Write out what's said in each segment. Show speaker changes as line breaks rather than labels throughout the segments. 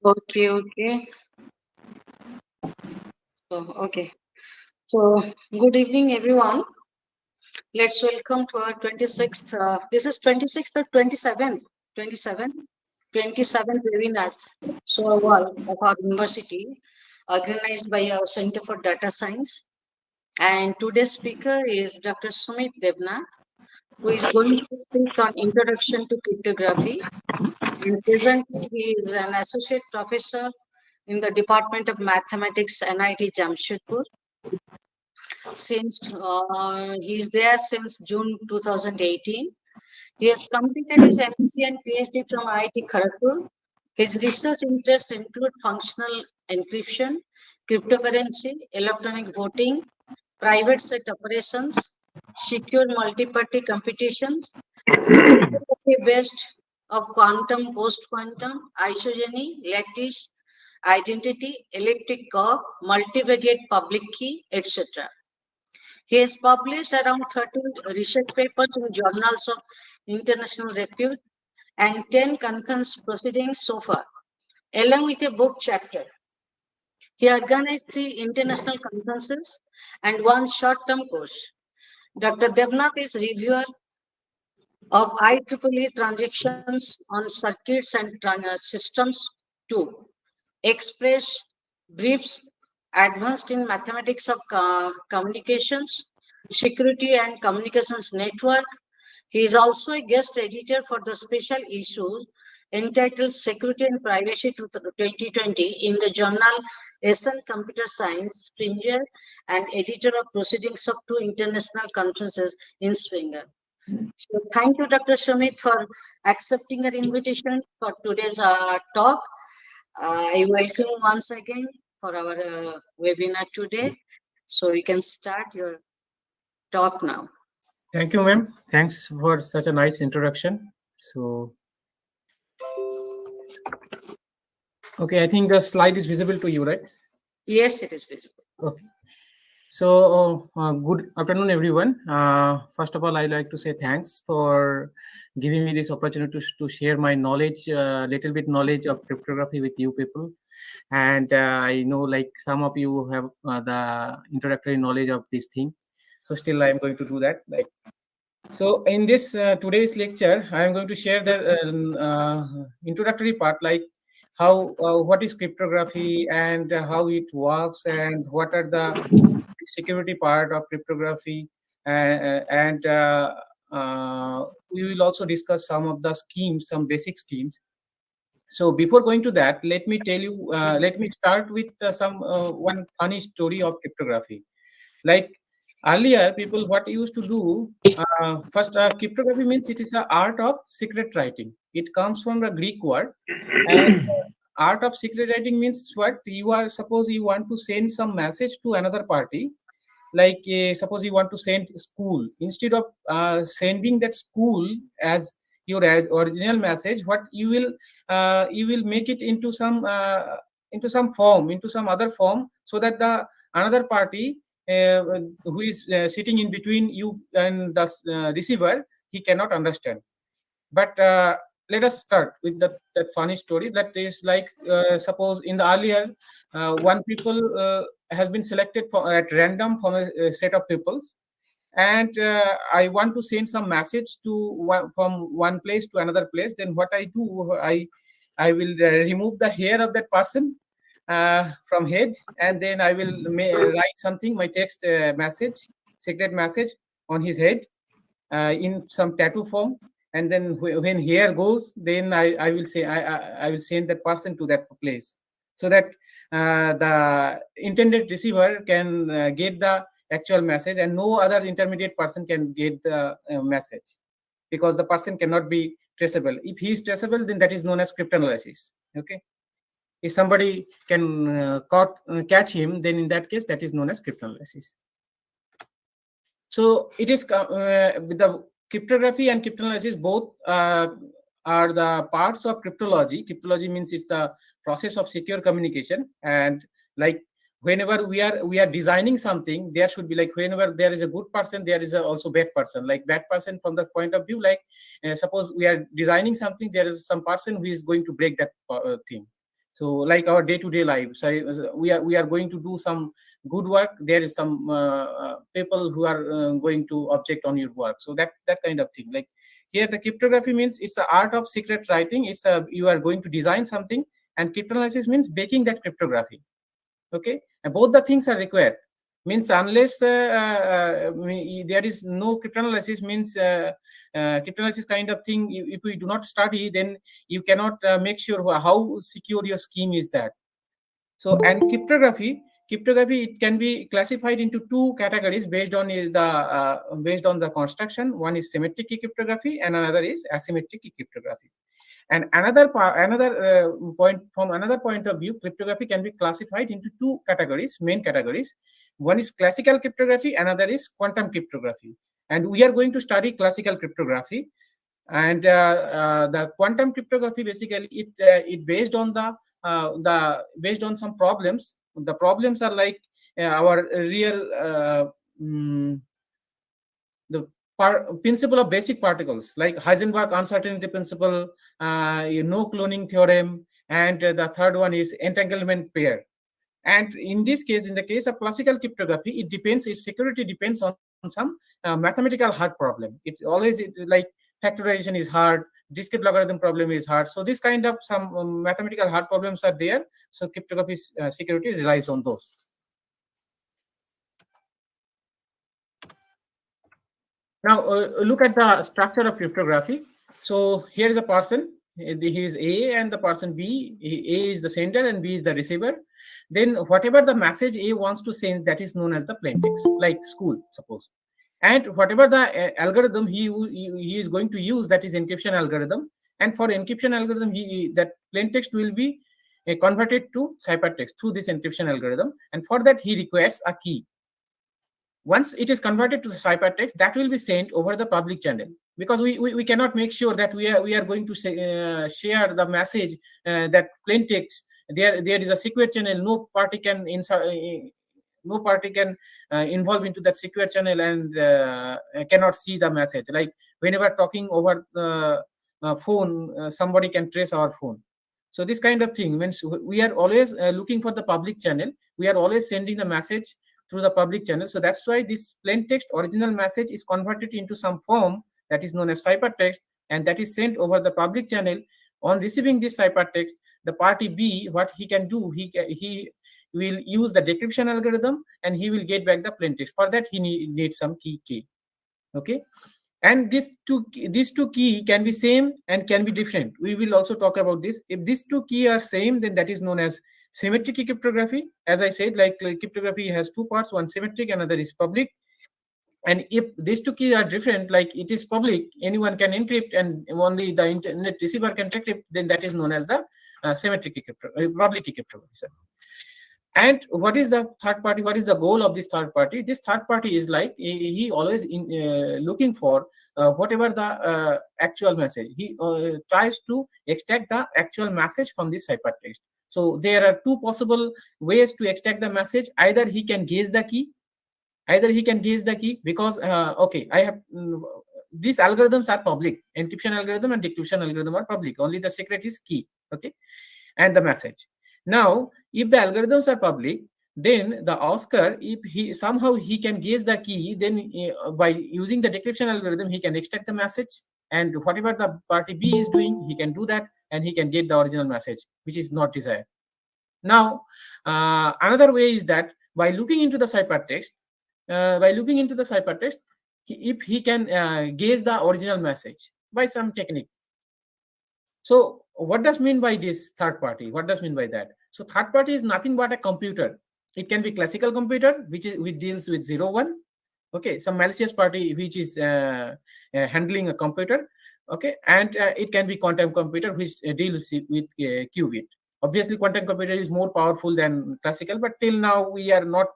Okay. Okay. So, good evening, everyone. Let's welcome to our 26th. This is 26th or 27th? 27th? 27th webinar. So, of our university, organized by our Center for Data Science. And today's speaker is Dr. Sumit Debnath, who is going to speak on Introduction to Cryptography. And presently, he is an associate professor in the Department of Mathematics, NIT Jamshedpur. Since he is there since June 2018. He has completed his MSc and PhD from IIT Kharagpur. His research interests include functional encryption, cryptocurrency, electronic voting, private set operations, secure multi-party computations, based of quantum, post-quantum, isogeny, lattice, identity, elliptic curve, multivariate public key, etc. He has published around 13 research papers in journals of international repute and 10 conference proceedings so far, along with a book chapter. He organized 3 international conferences and 1 short-term course. Dr. Debnath is reviewer of IEEE transactions on circuits and systems 2, express briefs, advanced in mathematics of communications, security and communications network. He is also a guest editor for the special issue entitled Security and Privacy 2020 in the journal SN Computer Science, Springer, and editor of proceedings of 2 international conferences in Springer. So thank you, Dr. Sumit, for accepting our invitation for today's talk. I welcome you once again for our webinar today. So we can start your talk now.
Thank you, ma'am. Thanks for such a nice introduction. So, okay, I think the slide is visible to you, right?
Yes, it is visible.
Okay. So, good afternoon, everyone. First of all, I'd like to say thanks for giving me this opportunity to share my knowledge, little bit knowledge of cryptography with you people. And I know like some of you have the introductory knowledge of this thing. So still I'm going to do that. So in this today's lecture, I am going to share the introductory part, like how what is cryptography and how it works and what are the security part of cryptography, and we will also discuss some of the schemes, some basic schemes. So before going to that, let me tell you, let me start with some one funny story of cryptography. Like earlier, people what used to do, first cryptography means it is the art of secret writing. It comes from the Greek word, and art of secret writing means what you are, suppose you want to send some message to another party, like suppose you want to send school, instead of sending that school as your original message, what you will make it into some form, into some other form, so that the another party who is sitting in between you and the receiver, he cannot understand. But let us start with that funny story. That is like, suppose in the earlier, one people has been selected at random from a set of peoples, and I want to send some message to from one place to another place. Then what I do, I will remove the hair of that person from head, and then I will write something, my text message, secret message on his head in some tattoo form. And then when hair goes, then I will say I will send that person to that place, so that the intended receiver can get the actual message, and no other intermediate person can get the message, because the person cannot be traceable. If he is traceable, then that is known as cryptanalysis. Okay, if somebody can catch him, then in that case that is known as cryptanalysis. So it is with the cryptography and cryptanalysis, both are the parts of cryptology. Cryptology means it's the process of secure communication, and like whenever we are designing something, there should be, like, whenever there is a good person, there is also bad person. Like bad person from the point of view, like suppose we are designing something, there is some person who is going to break that thing. So like our day-to-day life, so we are going to do some good work, there is some people who are going to object on your work. So that kind of thing. Like here the cryptography means it's the art of secret writing. It's a, you are going to design something, and cryptanalysis means baking that cryptography. Okay, and both the things are required. Means unless there is no cryptanalysis, means cryptanalysis kind of thing, if we do not study, then you cannot make sure how secure your scheme is that. So, and cryptography it can be classified into two categories based on the construction. One is symmetric key cryptography and another is asymmetric key cryptography. And point, from another point of view, cryptography can be classified into two categories, main categories. One is classical cryptography, another is quantum cryptography. And we are going to study classical cryptography. And the quantum cryptography basically it based on based on some problems. The problems are like our real the principle of basic particles, like Heisenberg uncertainty principle, no cloning theorem, and the third one is entanglement pair. And in this case, in the case of classical cryptography, it depends, its security depends on some mathematical hard problem. Like factorization is hard, discrete logarithm problem is hard. So this kind of some mathematical hard problems are there. So cryptography security relies on those. Now look at the structure of cryptography. So here is a person, he is A and the person B. A is the sender and B is the receiver. Then whatever the message A wants to send, that is known as the plaintext, like school, suppose. And whatever the algorithm he is going to use, that is encryption algorithm. And for encryption algorithm, that plaintext will be converted to ciphertext through this encryption algorithm. And for that, he requires a key. Once it is converted to the ciphertext, that will be sent over the public channel, because we cannot make sure that we are going to share the message, that plaintext. There is a secret channel. No party can involve into that secret channel and cannot see the message. Like whenever talking over the phone, somebody can trace our phone. So this kind of thing means we are always looking for the public channel. We are always sending the message through the public channel. So that's why this plain text original message is converted into some form that is known as ciphertext, and that is sent over the public channel. On receiving this ciphertext, the party B, what he can do, he will use the decryption algorithm and he will get back the plain text. For that, he needs some key. Okay. And these two key can be same and can be different. We will also talk about this. If these two key are same, then that is known as symmetric key cryptography. As I said, like cryptography has two parts, one symmetric, another is public. And if these two keys are different, like it is public, anyone can encrypt and only the internet receiver can decrypt, then that is known as the symmetric key cryptography, public key cryptography. And what is the third party? What is the goal of this third party? This third party is like he always looking for whatever the actual message. He tries to extract the actual message from this ciphertext. So there are two possible ways to extract the message. Either he can guess the key. Because okay, I have these algorithms are public. Encryption algorithm and decryption algorithm are public. Only the secret is key. Okay, and the message. Now, if the algorithms are public, then the Oscar, if he somehow he can guess the key, then by using the decryption algorithm, he can extract the message, and whatever the party B is doing, he can do that, and he can get the original message, which is not desired. Now, another way is that by looking into the ciphertext, if he can guess the original message by some technique. So what does mean by this third party? What does mean by that? So third party is nothing but a computer. It can be classical computer, which deals with 0, 1. Okay, some malicious party which is handling a computer. Okay, and it can be quantum computer which deals with qubit. Obviously, quantum computer is more powerful than classical, but till now we are not.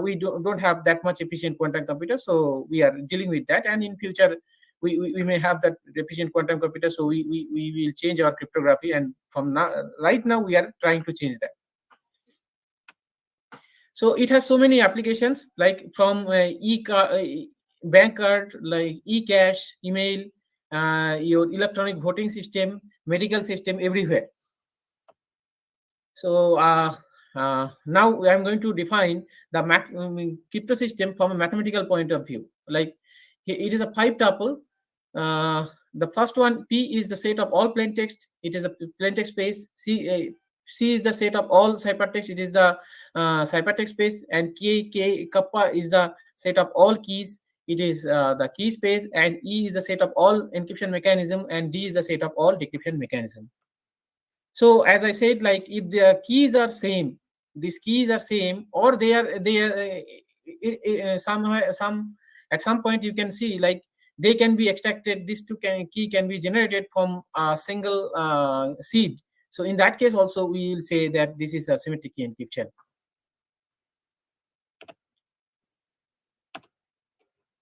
We don't have that much efficient quantum computer, so we are dealing with that. And in future, we may have that efficient quantum computer, so we will change our cryptography. And from now, right now, we are trying to change that. So it has so many applications, like from bank card, like e-cash, email, your electronic voting system, medical system, everywhere. So now I'm going to define the crypto system from a mathematical point of view. Like it is a 5-tuple. The first one, P, is the set of all plain text. It is a plain text space. C is the set of all ciphertext. It is the ciphertext space. And kappa is the set of all keys. It is the key space. And E is the set of all encryption mechanism. And D is the set of all decryption mechanism. So as I said, like if the keys are same, these keys are same, or they are somehow at some point you can see like they can be extracted. These two key can be generated from a single seed. So in that case also we will say that this is a symmetric key encryption.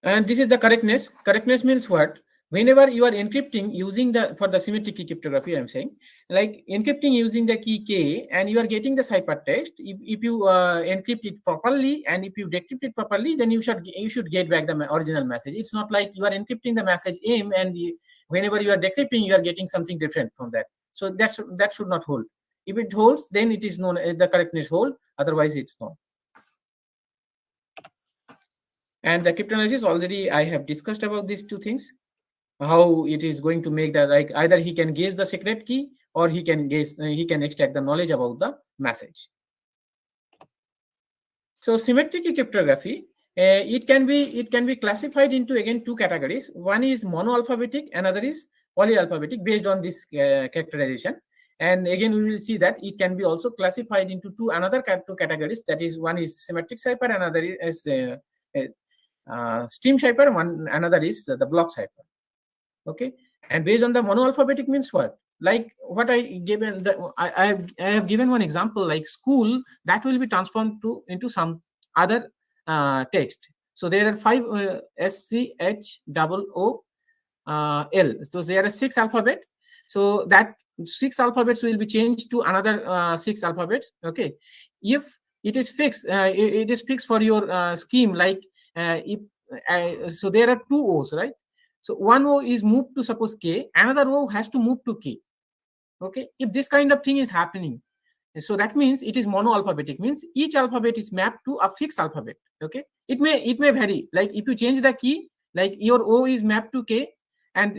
And this is the correctness. Correctness means what? Whenever you are encrypting using the, for the symmetric key cryptography, I'm saying, like encrypting using the key K, and you are getting the ciphertext. If you encrypt it properly and if you decrypt it properly, then you should get back the original message. It's not like you are encrypting the message M, and whenever you are decrypting, you are getting something different from that. So that should not hold. If it holds, then it is known the correctness hold. Otherwise, it's not. And the cryptanalysis, already I have discussed about these two things, how it is going to make that, like either he can guess the secret key or he can extract the knowledge about the message. So symmetric key cryptography, it can be classified into again two categories. One is monoalphabetic, another is polyalphabetic based on this characterization. And again, we will see that it can be also classified into two categories. That is, one is symmetric cipher, another is stream cipher, another is the block cipher. Okay, and based on the monoalphabetic means what? Like what I given, I have given one example, like school, that will be transformed into some other text. So there are 5 SCHOOL. So there are 6 alphabet. So that 6 alphabets will be changed to another 6 alphabets. Okay, if it is fixed, it is fixed for your scheme. Like if so there are 2 O's, right? So one O is moved to suppose K, another O has to move to K. Okay, if this kind of thing is happening, so that means it is monoalphabetic, means each alphabet is mapped to a fixed alphabet. Okay, it may vary. Like if you change the key, like your O is mapped to K and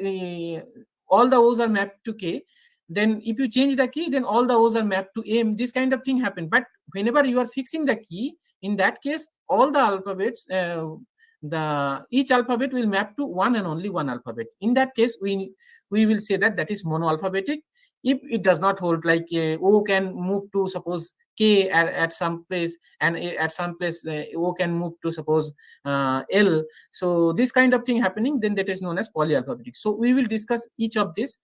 all the O's are mapped to K. Then if you change the key, then all the O's are mapped to M. This kind of thing happen. But whenever you are fixing the key, in that case, all the alphabets, each alphabet will map to one and only one alphabet. In that case, we will say that is monoalphabetic. If it does not hold, like O can move to suppose K at some place, and at some place O can move to suppose L. So this kind of thing happening, then that is known as polyalphabetic. So we will discuss each of this.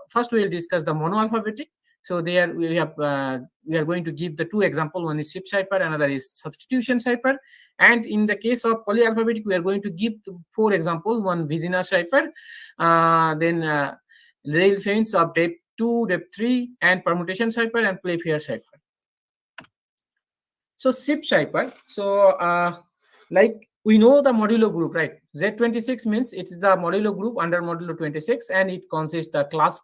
First we will discuss the monoalphabetic. So there we are going to give the 2 examples. One is SIP cipher, another is substitution cipher. And in the case of polyalphabetic, we are going to give 4 examples. One Vizina cipher, then rail chains of depth 2, depth 3, and permutation cipher and Playfair cipher. So SIP cipher. So like we know the modulo group, right? Z26 means it's the modulo group under modulo 26, and it consists the class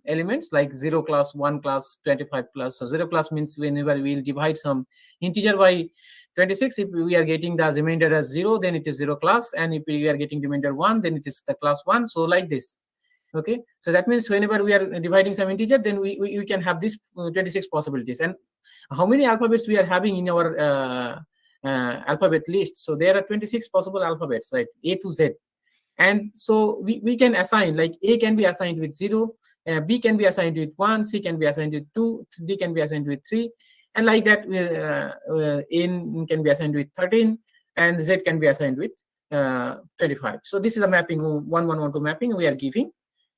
elements like 0 class, 1 class, 25 class. So 0 class means whenever we will divide some integer by 26, if we are getting the remainder as 0, then it is 0 class, and if we are getting remainder 1, then it is the class 1. So like this. Okay, so that means whenever we are dividing some integer, then we can have this 26 possibilities. And how many alphabets we are having in our alphabet list? So there are 26 possible alphabets, right? A to Z. And so we can assign, like A can be assigned with 0, B can be assigned with 1, C can be assigned with 2, D can be assigned with 3, and like that N can be assigned with 13, and Z can be assigned with 25. So this is a mapping, 1112 mapping we are giving.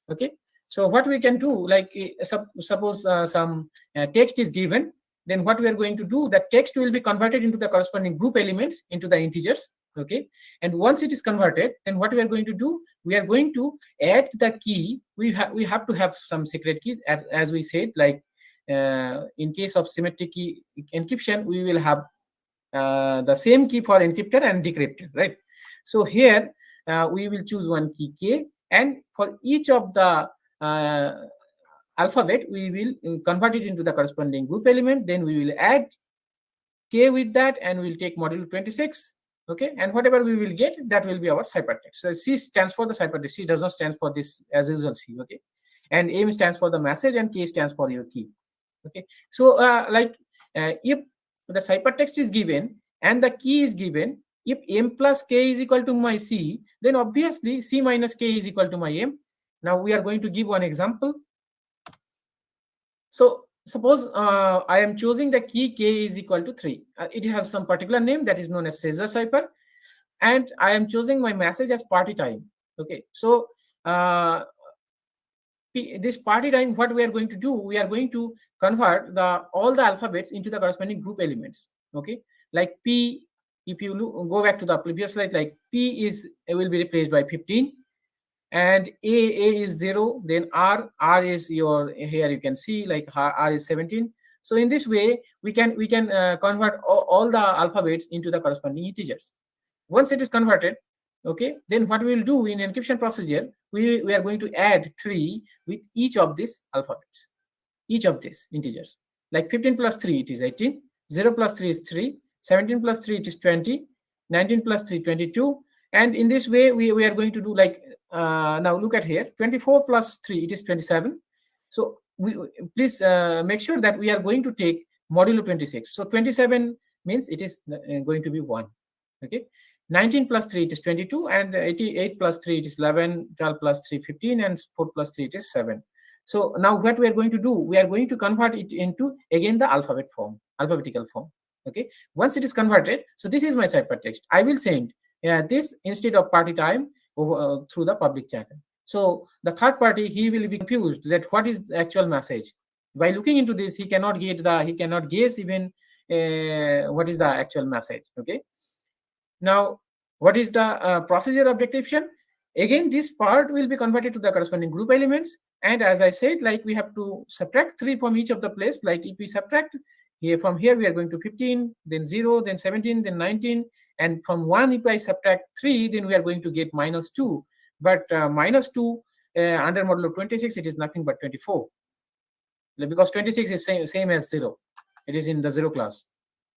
Okay, so what we can do, like suppose some text is given, then what we are going to do, that text will be converted into the corresponding group elements into the integers. Okay, and once it is converted, then what we are going to do, we are going to add the key. We have to have some secret key, as we said, like in case of symmetric key encryption, we will have the same key for encryptor and decryptor, right? So here we will choose one key K, and for each of the alphabet, we will convert it into the corresponding group element. Then we will add K with that, and we'll take modulo 26. Okay, and whatever we will get, that will be our ciphertext. So C stands for the ciphertext. C does not stand for this as usual C. Okay, and M stands for the message, and K stands for your key. Okay, so if the ciphertext is given and the key is given, if M plus K is equal to my C, then obviously C minus K is equal to my M. Now we are going to give one example. So suppose I am choosing the key K is equal to 3. It has some particular name that is known as Caesar cipher, and I am choosing my message as party time. Okay, so this party time, what we are going to do, we are going to convert all the alphabets into the corresponding group elements. Okay, like P, if you go back to the previous slide, like P will be replaced by 15, and A is 0, then R is your, here you can see like R is 17. So in this way we can convert all the alphabets into the corresponding integers. Once it is converted, okay, then what we will do in encryption procedure, we are going to add 3 with each of these alphabets, each of these integers. Like 15 plus 3, it is 18, 0 plus 3 is 3, 17 plus 3, it is 20, 19 plus 3, 22. And in this way we are going to do like now look at here, 24 plus 3, it is 27. So please make sure that we are going to take modulo 26. So 27 means it is going to be 1. Okay, 19 plus 3, it is 22, and 88 plus 3, it is 11, 12 plus 3, 15, and 4 plus 3, it is 7. So now what we are going to do, we are going to convert it into again the alphabetical form. Okay, once it is converted, so this is my ciphertext. I will send this instead of party time through the public channel. So the third party, he will be confused that what is the actual message. By looking into this, he cannot guess even what is the actual message. Okay, now what is the procedure of decryption? Again, this part will be converted to the corresponding group elements, and as I said, like we have to subtract 3 from each of the place. Like if we subtract here, from here we are going to 15, then 0, then 17, then 19, and from 1 if I subtract 3, then we are going to get minus 2. But minus 2 under modulo 26, it is nothing but 24, because 26 is same as 0. It is in the 0 class.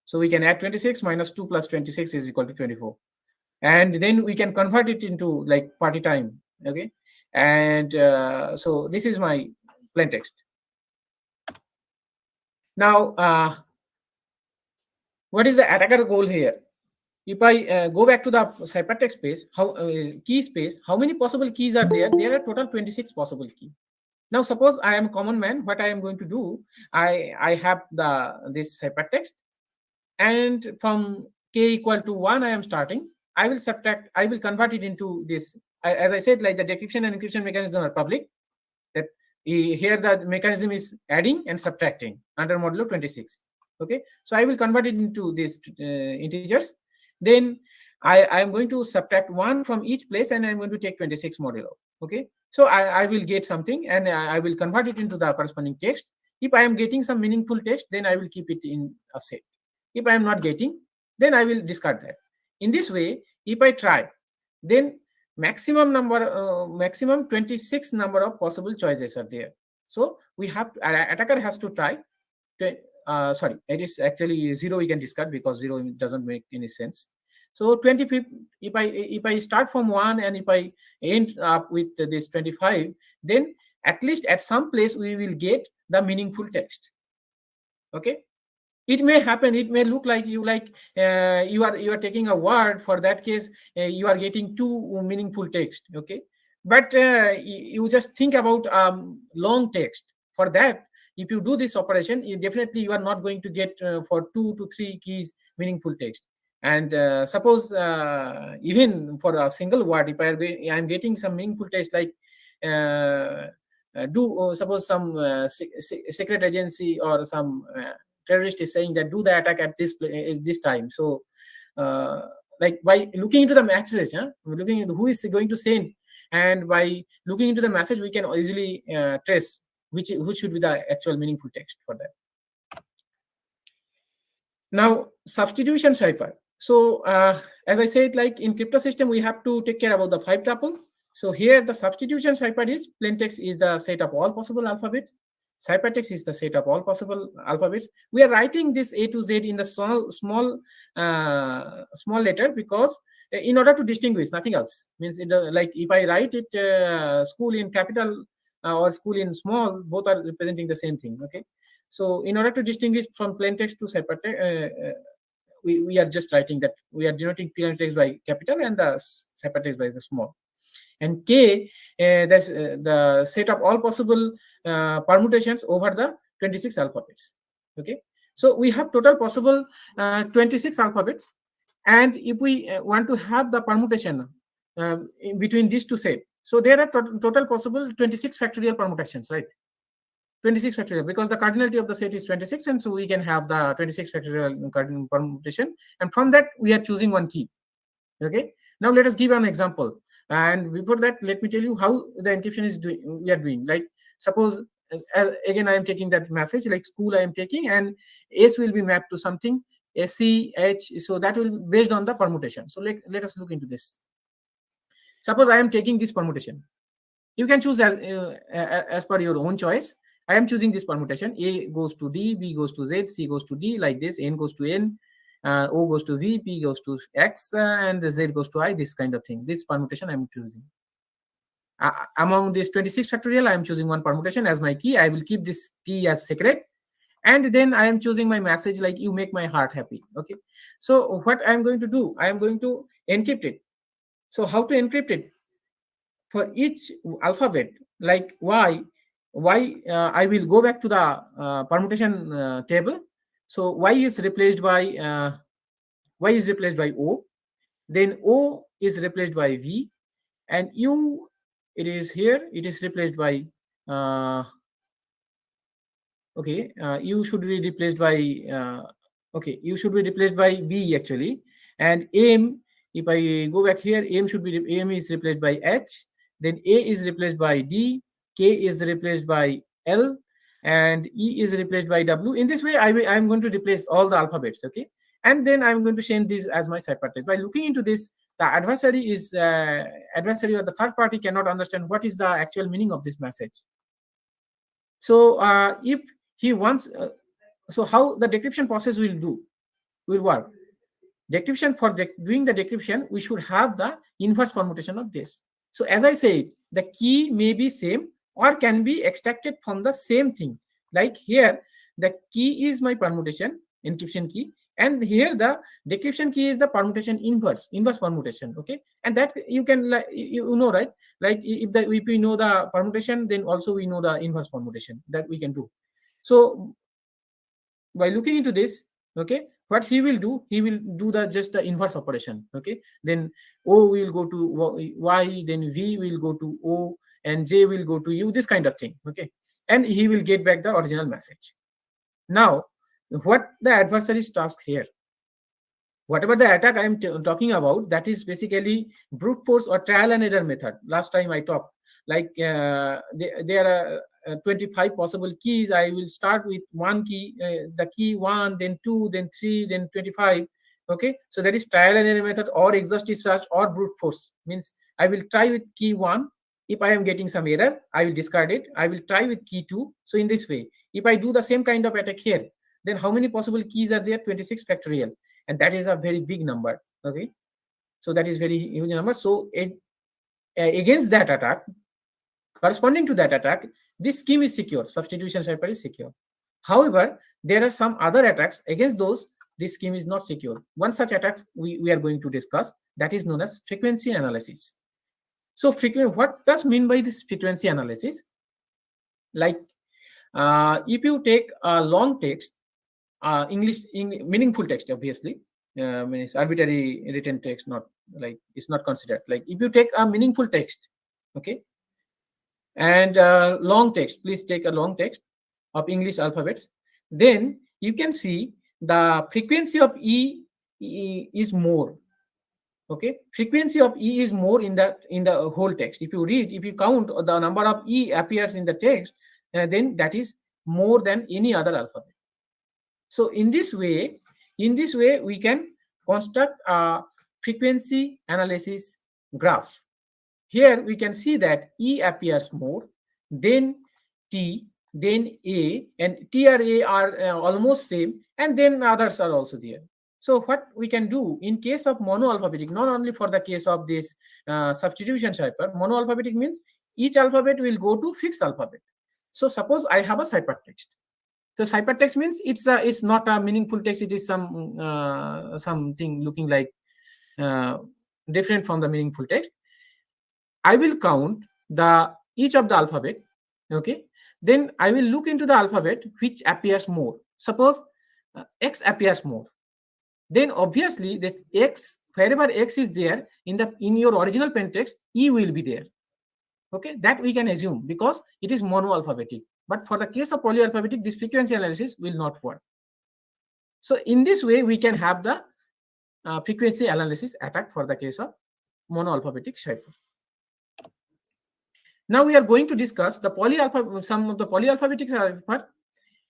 So we can add 26 minus 2 plus 26 is equal to 24. And then we can convert it into like party time. Okay, and so this is my plain text. Now what is the attacker goal here? If I go back to the ciphertext space, key space, how many possible keys are there? There are total 26 possible keys. Now suppose I am a common man, what I am going to do, I have this ciphertext, and from K equal to 1 I am starting. I will convert it into this. As I said, like the decryption and encryption mechanism are public. That here the mechanism is adding and subtracting under modulo 26. Okay, so I will convert it into these integers. Then I am going to subtract 1 from each place, and I am going to take 26 modulo. Okay, so I will get something, and I will convert it into the corresponding text. If I am getting some meaningful text, then I will keep it in a set. If I am not getting, then I will discard that. In this way, if I try, then maximum 26 number of possible choices are there. So we have attacker has to try. Sorry, it is actually 0. We can discard because 0 doesn't make any sense. So 25. If I start from 1 and if I end up with this 25, then at least at some place we will get the meaningful text. Okay. It may happen, it may look like you are taking a word. For that case, you are getting 2 meaningful text. Okay, but you just think about long text. For that, if you do this operation, you are not going to get for 2 to 3 keys meaningful text. And suppose even for a single word, if I am getting some meaningful text, like suppose some secret agency or some terrorist is saying that do the attack at this time. So like by looking into the message, looking into who is going to send, and by looking into the message, we can easily trace which should be the actual meaningful text for that. Now, substitution cipher. So as I said, like in crypto system, we have to take care about the 5 tuple. So here the substitution cipher is plain text is the set of all possible alphabets. Ciphertext is the set of all possible alphabets. We are writing this A to Z in the small letter because in order to distinguish, nothing else. Means like if I write it school in capital or school in small, both are representing the same thing. Okay, so in order to distinguish from plain text to ciphertext, we are just writing that we are denoting plain text by capital and the ciphertext by the small. And K, that's the set of all possible permutations over the 26 alphabets. Okay, so we have total possible 26 alphabets, and if we want to have the permutation in between these two sets, so there are total possible 26 factorial permutations, right? 26 factorial, because the cardinality of the set is 26, and so we can have the 26 factorial cardinal permutation, and from that we are choosing one key. Okay, now let us give an example. And before that, let me tell you how the encryption is doing. We are doing, like, suppose again I am taking that message like school I am taking, and S will be mapped to something SCH, so that will be based on the permutation. So let us look into this. Suppose I am taking this permutation. You can choose as per your own choice. I am choosing this permutation. A goes to D, B goes to Z, C goes to D, like this. N goes to N, O goes to V, P goes to X, and Z goes to I, this kind of thing. This permutation I am choosing. Among this 26 factorial, I am choosing one permutation as my key. I will keep this key as secret. And then I am choosing my message like, you make my heart happy. Okay. So what I am going to do, I am going to encrypt it. So how to encrypt it? For each alphabet, like Y, I will go back to the permutation table. So Y is replaced by O, then O is replaced by V, and U, it is here, it is replaced by U should be replaced by U should be replaced by B actually, and M, if I go back here, M is replaced by H, then A is replaced by D, K is replaced by L, and E is replaced by W. In this way, I'm going to replace all the alphabets, okay? And then I'm going to send this as my ciphertext. By looking into this, the adversary or the third party cannot understand what is the actual meaning of this message. So if he wants, so how the decryption process will work? Decryption, for doing the decryption, we should have the inverse permutation of this. So as I said, the key may be same or can be extracted from the same thing. Like here, the key is my permutation, encryption key, and here the decryption key is the permutation inverse permutation. Okay, and that you can, like, you know, right? Like if we know the permutation, then also we know the inverse permutation that we can do. So by looking into this, okay, what he will do just the inverse operation. Okay, then O will go to Y, then V will go to O, and J will go to U, this kind of thing. Okay, and he will get back the original message. Now, what the adversary's task here, whatever the attack I am talking about, that is basically brute force or trial and error method. Last time I talked, like there are 25 possible keys. I will start with one key, the key 1, then 2, then 3, then 25. Okay, so that is trial and error method or exhaustive search or brute force. Means I will try with key 1. If I am getting some error, I will discard it. I will try with key 2. So in this way, if I do the same kind of attack here, then how many possible keys are there? 26 factorial, and that is a very big number. Okay, so that is very huge number. So against that attack, corresponding to that attack, this scheme is secure. Substitution cipher is secure. However, there are some other attacks against those. This scheme is not secure. One such attack we are going to discuss, that is known as frequency analysis. So what does mean by this frequency analysis? Like if you take a long text, meaningful text, obviously, it's arbitrary written text, not like it's not considered. Like if you take a meaningful text, okay, and long text, please take a long text of English alphabets, then you can see the frequency of E is more. Okay, frequency of E is more in the whole text. If you count the number of E appears in the text, then that is more than any other alphabet. So in this way we can construct a frequency analysis graph. Here we can see that E appears more, then T, then A, and TRA are almost same, and then others are also there. So what we can do in case of monoalphabetic, not only for the case of this substitution cipher, monoalphabetic means each alphabet will go to fixed alphabet. So suppose I have a ciphertext. So ciphertext means it's not a meaningful text. It is something looking like different from the meaningful text. I will count each of the alphabet. Okay, then I will look into the alphabet which appears more. Suppose X appears more. Then obviously this X, wherever X is there in your original plain text, E will be there. Okay, that we can assume because it is monoalphabetic. But for the case of polyalphabetic, this frequency analysis will not work. So in this way, we can have the frequency analysis attack for the case of monoalphabetic cipher. Now we are going to discuss some of the polyalphabetic cipher.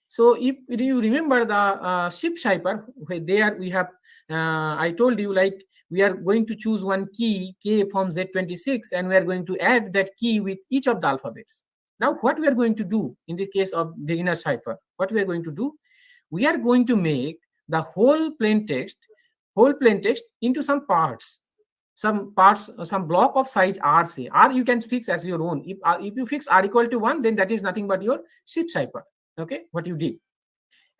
So if you remember the SIP cipher, where there we have, I told you, like we are going to choose one key K from Z26, and we are going to add that key with each of the alphabets. Now what we are going to do in the case of beginner cipher, what we are going to do, we are going to make the whole plain text into some parts. Some block of size R, say R you can fix as your own. If you fix R equal to 1, then that is nothing but your SIP cipher. Okay, what you did.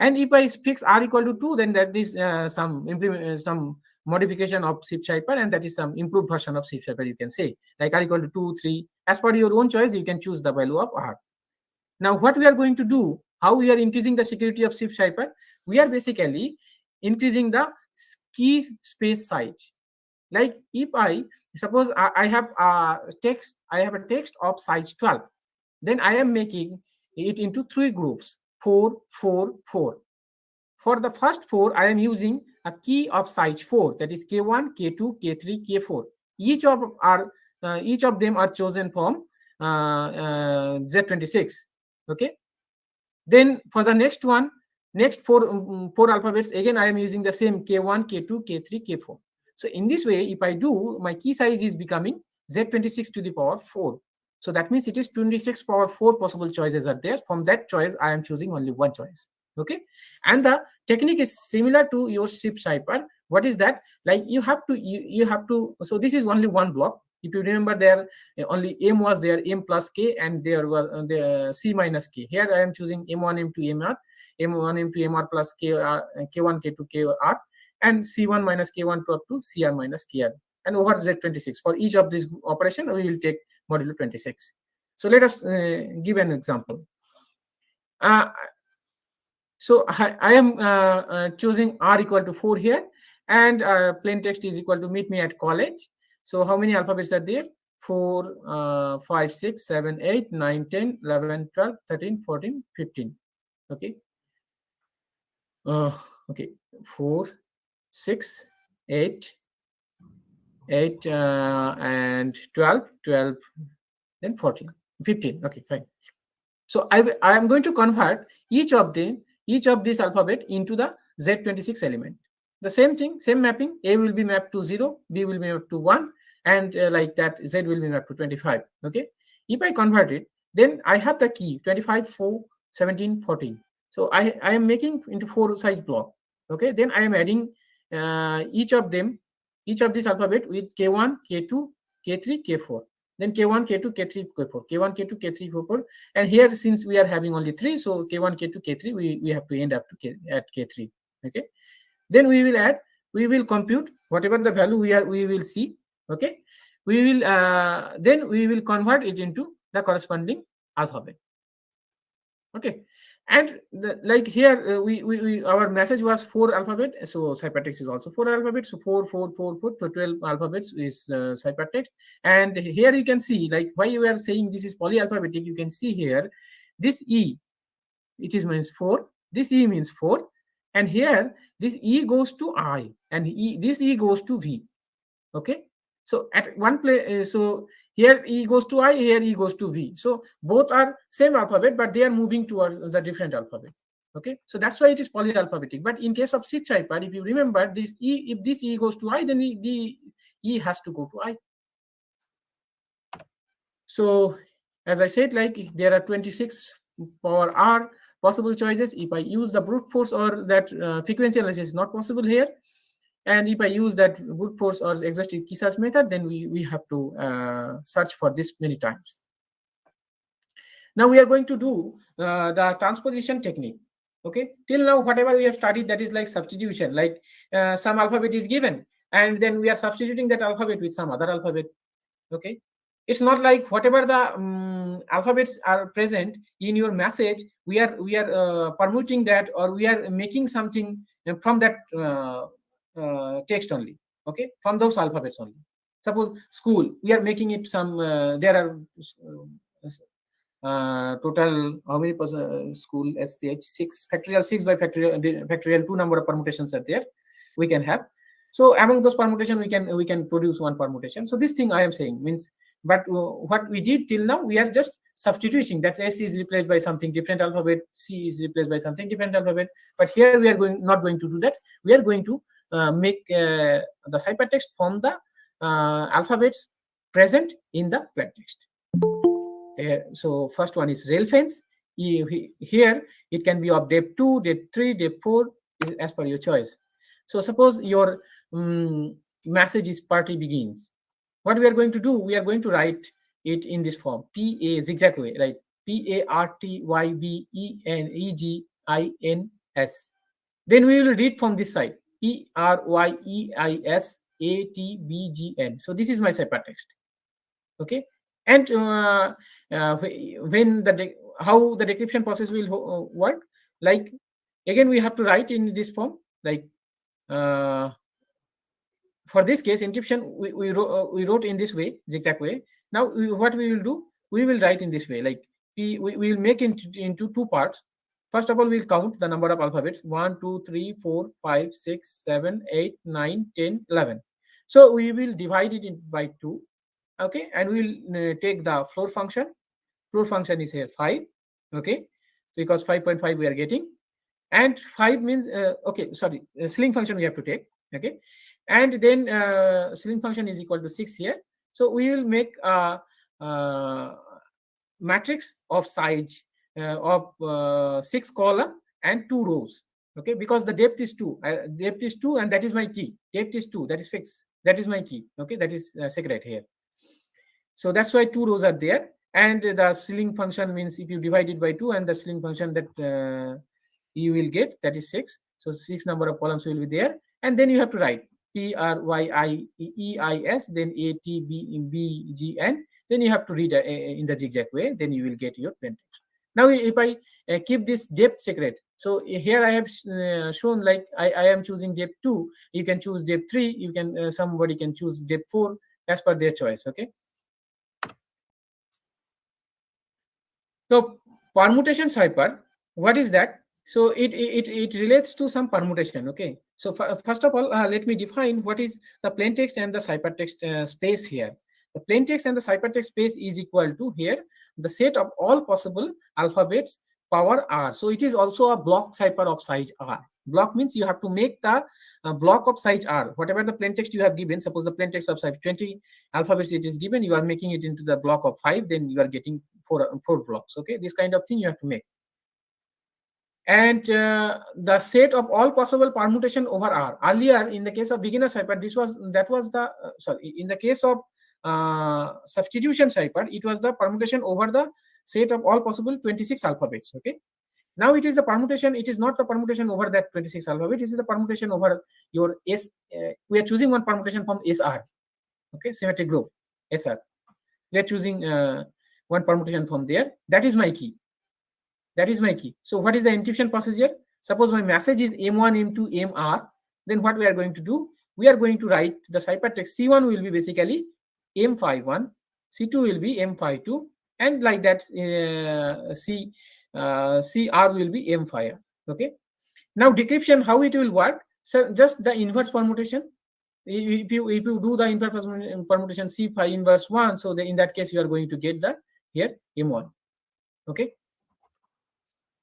And if I fix R equal to 2, then that is some modification of SIP cipher, and that is some improved version of SIP cipher, you can say, like R equal to 2, 3. As per your own choice, you can choose the value of R. Now what we are going to do, how we are increasing the security of SIP cipher, we are basically increasing the key space size. Like if I suppose I have a text of size 12, then I am making it into 3 groups, 4, 4, 4. For the first 4, I am using a key of size 4, that is K1, K2, K3, K4. Each of them are chosen from Z26. Okay. Then for the next 4 alphabets, again I am using the same K1, K2, K3, K4. So in this way, if I do, my key size is becoming Z26 to the power 4. So that means it is 26 power 4 possible choices are there. From that choice, I am choosing only one choice. Okay. And the technique is similar to your SIP cipher. What is that? Like you have to, so this is only one block. If you remember, there only M was there, M plus K, and there was the C minus K. Here I am choosing M1, M2, MR, M1, M2, MR plus K, K1, K2, KR, and C1 minus K1 to up to CR minus KR, and over Z26. For each of this operation, we will take modulo 26. So let us give an example. So I am choosing R equal to 4 here, and plain text is equal to meet me at college. So how many alphabets are there? 4, 5, 6, 7, 8, 9, 10, 11, 12, 13, 14, 15. Okay. Okay. 4, 6, 8, and 12, then 14, 15. Okay, fine. So I am going to convert each of this alphabet into the Z26 element. The same thing, same mapping. A will be mapped to 0, B will be mapped to 1, and like that, Z will be mapped to 25. Okay. If I convert it, then I have the key 25, 4, 17, 14. So I am making into 4 size block. Okay. Then I am adding each of this alphabet with K1, K2, K3, K4. Then K1, K2, K3, K4, K1, K2, K3, K4. And here, since we are having only 3, so K1, K2, K3, we have to end up to at K3. Okay. Then we will compute whatever the value we will see. Okay. Then we will convert it into the corresponding alphabet. Okay. And like here, our message was 4 alphabet. So ciphertext is also 4 alphabets. So 4, 4, 4, 4. So 12 alphabets is ciphertext. And here you can see, like, why you are saying this is polyalphabetic. You can see here, this E, it means 4. This E means 4. And here, this E goes to I, and this E goes to V. Okay. So at one place, so here E goes to I, here E goes to V. So both are same alphabet, but they are moving toward the different alphabet. Okay. So that's why it is polyalphabetic. But in case of SIP cipher, if you remember, this E, if this E goes to I, then the E has to go to I. So as I said, like there are 26 power r possible choices. If I use the brute force or that frequency analysis is not possible here, and if I use that brute force or exhaustive key search method, then we have to search for this many times. Now we are going to do the transposition technique. Okay, till now whatever we have studied, that is like substitution, like some alphabet is given and then we are substituting that alphabet with some other alphabet. Okay, it's not like whatever the alphabets are present in your message, we are permuting that, or we are making something from that text only. Okay, from those alphabets only. Suppose school, we are making it some there are total how many school SCH 6 factorial 6 by factorial 2 number of permutations are there we can have. So among those permutation we can produce one permutation. So this thing I am saying means, but what we did till now, we are just substituting that S is replaced by something different alphabet, C is replaced by something different alphabet. But here we are not going to do that. We are going to make the ciphertext from the alphabets present in the plaintext. So first one is rail fence. Here it can be of depth 2, depth 3, depth 4 as per your choice. So suppose your message is party begins. What we are going to do, we are going to write it in this form, PA zigzag way, right? PARTYBENEGINS. Then we will read from this side, PRYEISATBGN. So this is my ciphertext. Okay, and when how the decryption process will work, like again we have to write in this form, like for this case encryption we wrote in this way, zigzag way. Now what we will do, we will write in this way, like we will make it into two parts. First of all, we'll count the number of alphabets: 1 2 3 4 5 6 7 8 9 10 11. So we will divide it by 2. Okay, and we'll take the floor function. Floor function is here 5. Okay, because 5.5 we are getting, and 5 means okay, sorry, sling function we have to take. Okay, and then sling function is equal to 6 here. So we will make a matrix of size of 6 column and 2 rows. Okay, because the depth is 2, depth is 2, and that is my key. Depth is 2, that is fixed, that is my key. Okay, that is secret here. So that's why 2 rows are there, and the sling function means if you divide it by 2, and the sling function that you will get, that is 6. So 6 number of columns will be there, and then you have to write PRYEIS, then ATBGN. Then you have to read in the zigzag way. Then you will get your plaintext. Now, if I keep this depth secret, so here I have shown like I am choosing depth 2. You can choose depth 3. You can somebody can choose depth 4 as per their choice. Okay. So permutation cipher, what is that? So it relates to some permutation. Okay. So first of all, let me define what is the plaintext and the ciphertext space here. The plaintext and the ciphertext space is equal to here the set of all possible alphabets power r. So it is also a block cipher of size r. Block means you have to make the block of size r. Whatever the plaintext you have given, suppose the plaintext of size 20 alphabets it is given, you are making it into the block of 5, then you are getting four blocks. Okay, this kind of thing you have to make. And the set of all possible permutation over r. Earlier in the case of beginner cipher, in the case of substitution cipher, it was the permutation over the set of all possible 26 alphabets. Okay, now it is the permutation, it is not the permutation over that 26 alphabet, it is the permutation over your s. We are choosing one permutation from sr. Okay, symmetric group sr. We are choosing one permutation from there. That is my key. That is my key. So what is the encryption procedure? Suppose my message is M1, M2, MR. Then what we are going to do? We are going to write the ciphertext. C1 will be basically M51, C2 will be M52, and like that CR will be M5. Okay. Now decryption, how it will work? So just the inverse permutation. If you do the inverse permutation C5 inverse 1, so in that case you are going to get the here M1. Okay.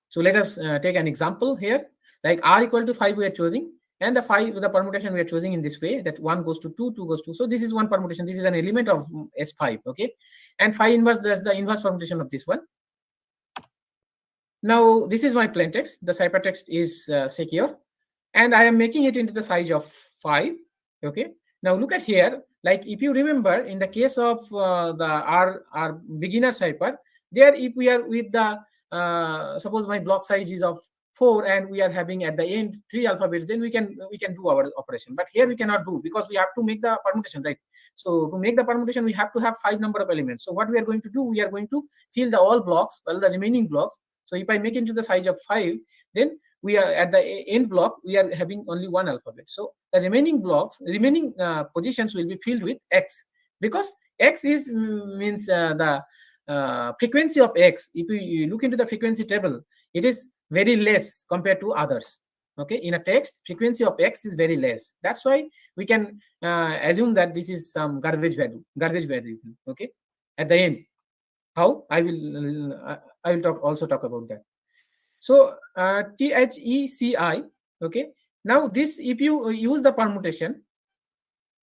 So let us take an example here. Like r equal to 5 we are choosing, and the permutation we are choosing in this way, that 1 goes to 2, 2 goes to. So this is one permutation. This is an element of S5. Okay, and 5 inverse, that's the inverse permutation of this one. Now this is my plaintext. The ciphertext is secure, and I am making it into the size of 5. Okay. Now look at here. Like if you remember, in the case of the our beginner cipher, there if we are with the suppose my block size is of 4 and we are having at the end 3 alphabets, then we can do our operation. But here we cannot do, because we have to make the permutation, right? So to make the permutation, we have to have 5 number of elements. So what we are going to do, we are going to fill the all blocks, well, the remaining blocks. So if I make it into the size of 5, then we are at the end block, we are having only 1 alphabet. So the remaining blocks, remaining positions will be filled with X, because X is means the frequency of X. If you look into the frequency table, it is very less compared to others. Okay, in a text, frequency of X is very less. That's why we can assume that this is some garbage value. Okay, at the end. How I will also talk about that. So THECI. Okay. Now this, if you use the permutation,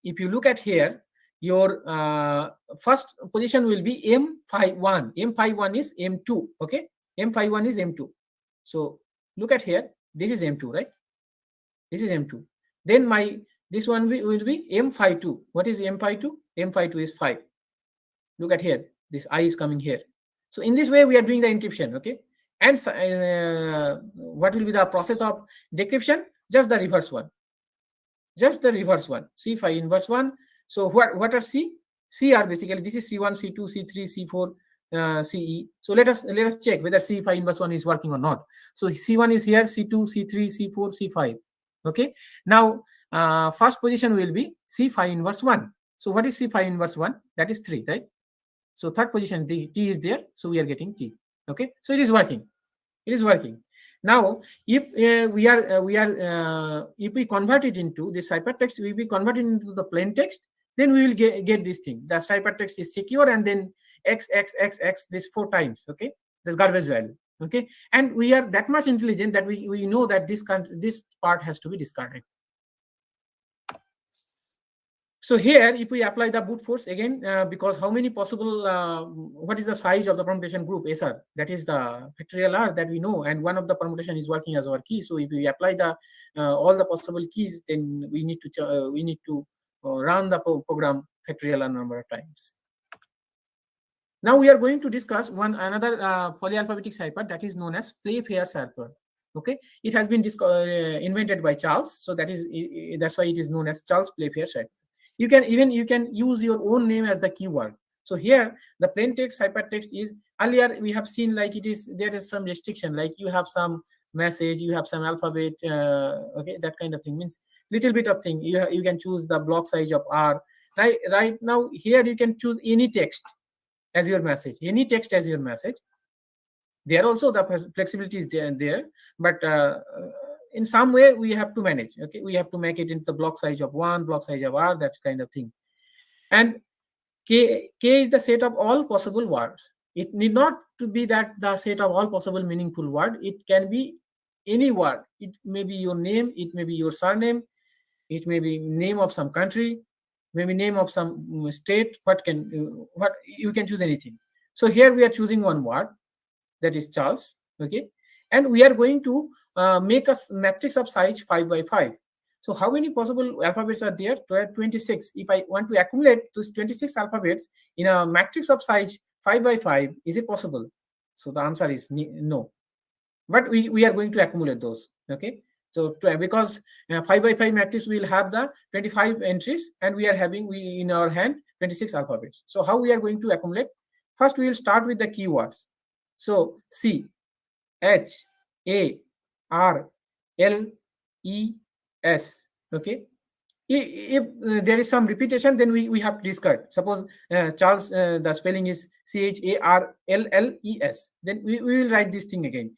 if you look at here, your first position will be M51. M51 is M2. Okay. M51 is M2. So look at here. This is M2, right? This is M2. Then this one will be M52. What is M52? M52 is 5. Look at here. This I is coming here. So in this way, we are doing the encryption. Okay. And what will be the process of decryption? Just the reverse one. Just the reverse one. C5 inverse 1. So what are C? C are basically, this is C1, C2, C3, C4, CE. So let us check whether C5 inverse 1 is working or not. So C1 is here, C2, C3, C4, C5. Okay. Now first position will be C5 inverse 1. So what is C5 inverse 1? That is 3, right? So third position, the T is there, so we are getting T. Okay, so it is working. It is working. Now, if if we convert it into the ciphertext, we convert it into the plain text, then we will get this thing. The ciphertext is secure, and then X this 4 times. Okay, this garbage value. Okay, and we are that much intelligent that we know that this part has to be discarded. So here, if we apply the brute force again, because how many possible, what is the size of the permutation group SR? That is the factorial R that we know, and one of the permutation is working as our key. So if we apply the all the possible keys, then we need to run the program factorial R number of times. Now we are going to discuss another polyalphabetic cipher that is known as Playfair cipher. Okay, it has been invented by Charles, so that's why it is known as Charles Playfair cipher. You can use your own name as the keyword. So here the plain text ciphertext is, earlier we have seen like there is some restriction, like you have some message, you have some alphabet, okay, that kind of thing, means little bit of thing. You can choose the block size of R. Right now here you can choose any text as your message, any text as your message. There also the flexibility is there, but in some way we have to manage. Okay, we have to make it into the block size of 1, block size of R, that kind of thing. And K is the set of all possible words. It need not to be that the set of all possible meaningful word. It can be any word. It may be your name, it may be your surname, it may be name of some country, maybe name of some state. What you can choose anything. So here we are choosing one word, that is Charles. Okay, and we are going to make a matrix of size 5 by 5. So how many possible alphabets are there? 26. If I want to accumulate those 26 alphabets in a matrix of size 5 by 5, is it possible? So the answer is no. But we are going to accumulate those. Okay. So because 5 by 5 matrix will have the 25 entries, and we are having in our hand 26 alphabets. So how we are going to accumulate? First, we will start with the keywords. So C, H, A, R, L, E, S. Okay. If there is some repetition, then we have to discard. Suppose Charles, the spelling is CHARLLES. Then we will write this thing again.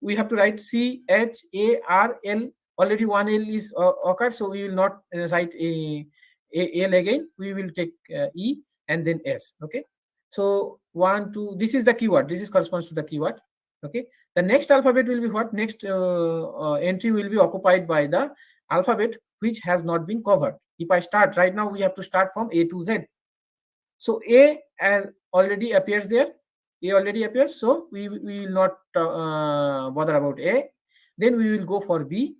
We have to write CHARL. Already one L is occurred, so we will not write a L again. We will take E and then S. Okay. So 1, 2. This is the keyword. This corresponds to the keyword. Okay. The next alphabet will be what? Next entry will be occupied by the alphabet which has not been covered. If I start right now, we have to start from A to Z. So A already appears there. A already appears, so we will not bother about A. Then we will go for B.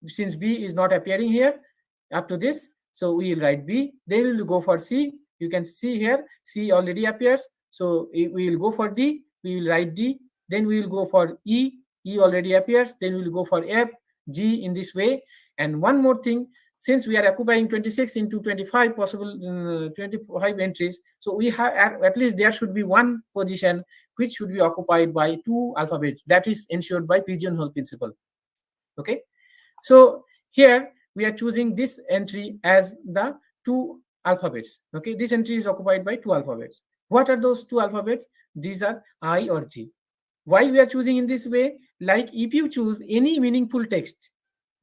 Since B is not appearing here up to this, so we will write B. Then we will go for C. You can see here C already appears, so we will go for D. We will write D. Then we will go for E. E already appears. Then we will go for F, G in this way. And one more thing, since we are occupying 26 into 25 possible 25 entries, so we have at least there should be one position which should be occupied by two alphabets. That is ensured by pigeonhole principle. Okay, so here we are choosing this entry as the two alphabets. Okay, this entry is occupied by two alphabets. What are those two alphabets? These are I or G. Why we are choosing in this way? Like if you choose any meaningful text,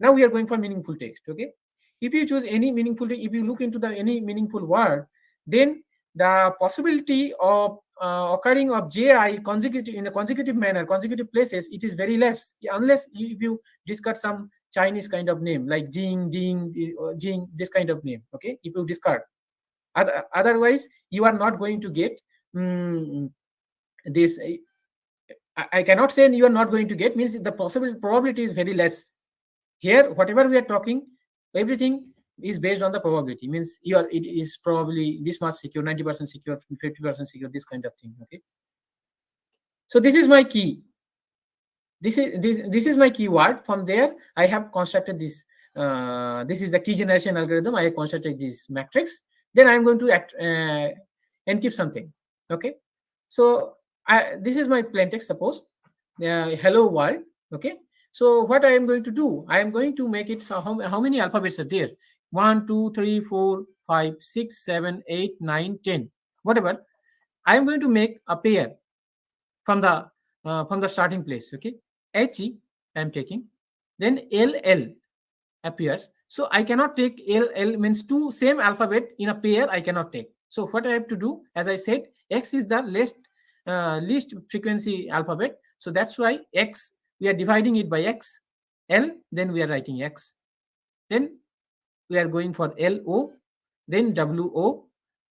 now we are going for meaningful text. Okay, if you choose any meaningful, if you look into the any meaningful word, then the possibility of occurring of JI consecutive in a consecutive manner, consecutive places, it is very less, unless if you discard some Chinese kind of name like Jing, Ding, Jing, this kind of name. Okay, if you discard, otherwise you are not going to get this. I cannot say you are not going to get, means the possible probability is very less. Here, whatever we are talking, everything is based on the probability. Means it is probably this much secure, 90% secure, 50% secure, this kind of thing. Okay. So this is my key. This is my keyword. From there, I have constructed this. This is the key generation algorithm. I have constructed this matrix. Then I am going to encrypt something. Okay. So this is my plain text. Suppose hello world. Okay. So what I am going to do, I am going to make it so how many alphabets are there? 1, 2, 3, 4, 5, 6, 7, 8, 9, 10, whatever. I am going to make a pair from the starting place. Okay, HE I am taking, then LL appears. So I cannot take LL, means two same alphabet in a pair I cannot take. So what I have to do, as I said, X is the least frequency alphabet. So that's why X, we are dividing it by X. L, then we are writing X. Then we are going for LO, then WO,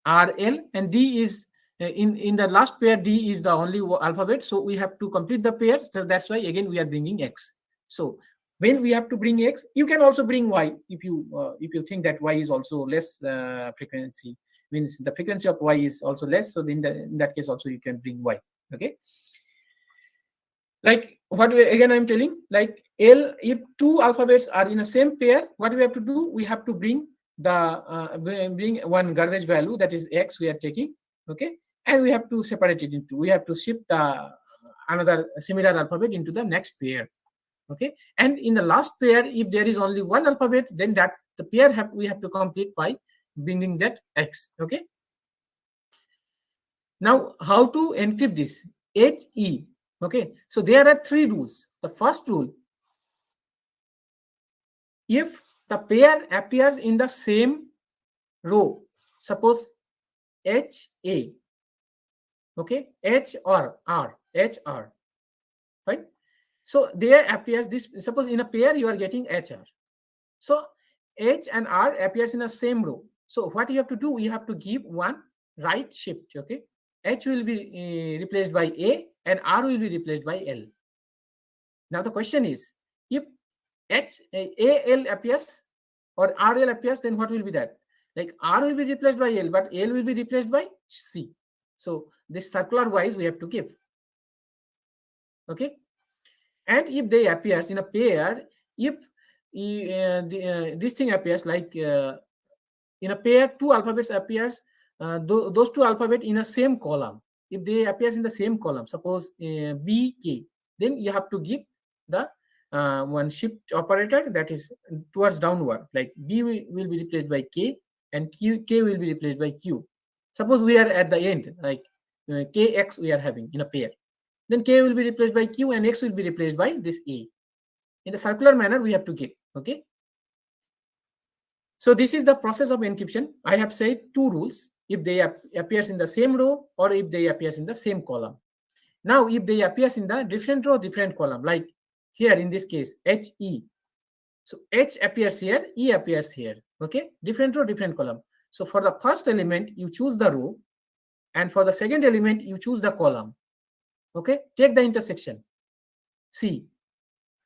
RL, and D is in the last pair. D is the only alphabet, so we have to complete the pair. So that's why again we are bringing X. So when we have to bring X, you can also bring Y if you think that Y is also less frequency, means the frequency of Y is also less. So in that case also you can bring Y. Okay. Like what again I'm telling, like L, if two alphabets are in the same pair, what we have to do, we have to bring bring one garbage value, that is X we are taking. Okay, and we have to separate it into, we have to shift the another similar alphabet into the next pair. Okay, and in the last pair, if there is only one alphabet, then that the pair we have to complete by bringing that X. Okay, now how to encrypt this? HE. Okay, so there are three rules. The first rule, if the pair appears in the same row, suppose HA, okay, H or R, HR, right? So there appears this, suppose in a pair you are getting HR. So H and R appears in the same row. So what you have to do, you have to give one right shift. Okay, H will be replaced by A and R will be replaced by L. Now the question is, if AL appears or RL appears, then what will be that? Like R will be replaced by L, but L will be replaced by C. So this circular wise we have to give. Okay, and if they appears in a pair, if this thing appears like in a pair, two alphabets appears, those two alphabet in a same column. If they appears in the same column, suppose BK, then you have to give the one shift operator that is towards downward, like B will be replaced by K and K will be replaced by Q. Suppose we are at the end, like KX we are having in a pair, then K will be replaced by Q and X will be replaced by this A. In the circular manner we have to give. Okay, so this is the process of encryption. I have said two rules: if they appears in the same row or if they appears in the same column. Now if they appears in the different row, different column, like here in this case HE, so H appears here, E appears here. Okay, different row, different column. So for the first element you choose the row, and for the second element you choose the column. Okay, take the intersection C.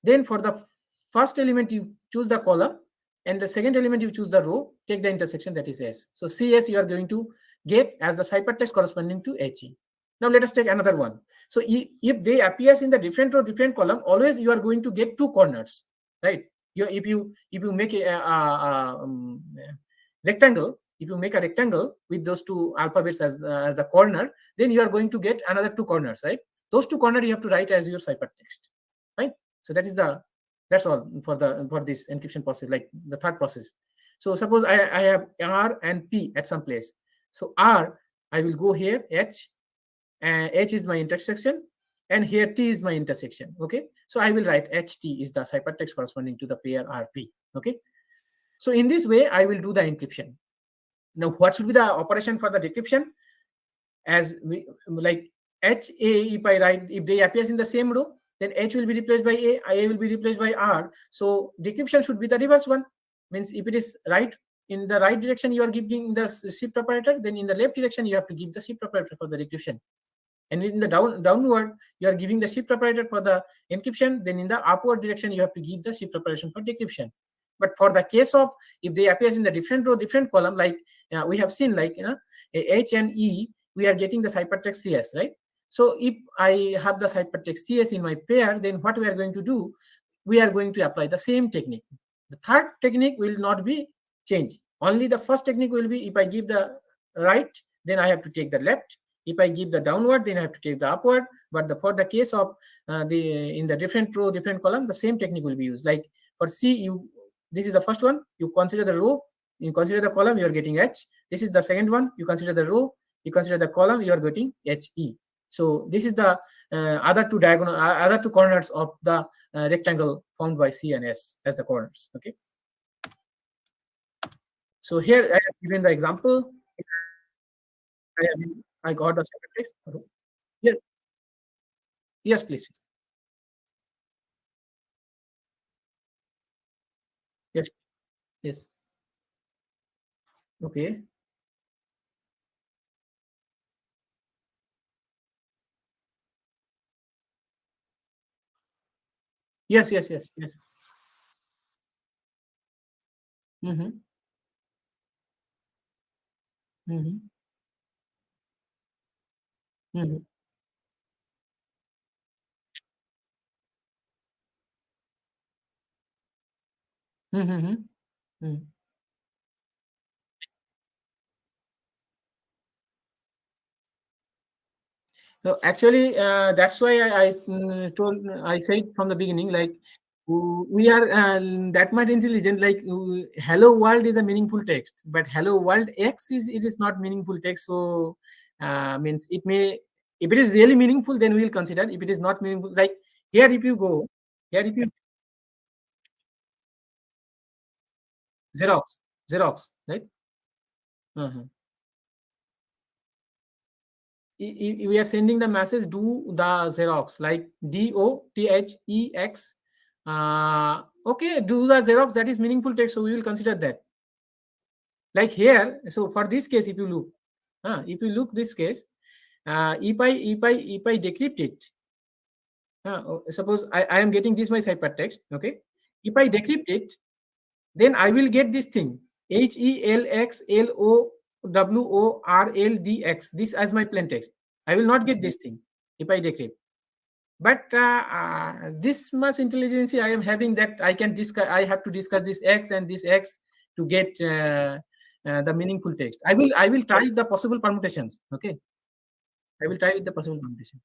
Then for the first element you choose the column, and the second element you choose the row, take the intersection, that is S. So CS you are going to get as the ciphertext corresponding to HE. Now let us take another one. So if they appears in the different row, different column, always you are going to get two corners, right? If you make rectangle, if you make a rectangle with those two alphabets as the corner, then you are going to get another two corners, right? Those two corners you have to write as your ciphertext, right? So that's all for this encryption process, like the third process. So suppose I have R and P at some place. So R, I will go here, H, and H is my intersection, and here T is my intersection. Okay, so I will write HT is the ciphertext corresponding to the pair RP. Okay, so in this way I will do the encryption. Now what should be the operation for the decryption? As we like HA, if I write, if they appears in the same row, then H will be replaced by A will be replaced by R. So decryption should be the reverse one. Means if it is right in the right direction, you are giving the shift operator, then in the left direction you have to give the shift operator for the decryption. And in the downward, you are giving the shift operator for the encryption, then in the upward direction you have to give the shift operation for decryption. But for the case of if they appears in the different row, different column, like we have seen, like H and E, we are getting the ciphertext CS, right? So if I have the ciphertext CS in my pair, then what we are going to do, we are going to apply the same technique. The third technique will not be changed. Only the first technique will be, if I give the right, then I have to take the left. If I give the downward, then I have to take the upward. But for the case of in the different row, different column, the same technique will be used. Like for C, this is the first one. You consider the row, you consider the column, you are getting H. This is the second one. You consider the row, you consider the column, you are getting HE. So this is the other two corners of the rectangle formed by C and S as the corners. Okay. So here I have given the example. I got the second. Yes, yes, please. Yes, yes. Okay. Yes, yes, yes, yes. Mm-hmm. Mm-hmm. Mm-hmm. Mm-hmm. Mm-hmm. So actually, that's why I said from the beginning, like we are that much intelligent. Like "Hello World" is a meaningful text, but "Hello World X" is not meaningful text. So means it may, if it is really meaningful, then we will consider. If it is not meaningful, like here, if you go here, if you Xerox, right? Uh-huh. We are sending the message, do the Xerox, like DOTHEX. Okay, do the Xerox, that is meaningful text, so we will consider that. Like here, so for this case, if you look this case, if I decrypt it, suppose I am getting this my ciphertext, okay. If I decrypt it, then I will get this thing, HELXLOWORLDX, this as my plain text. I will not get this thing if I decrypt. But this much intelligence I am having, that I can discuss. I have to discuss this X and this X to get the meaningful text. I will try the possible permutations. Okay, I will try with the possible permutation.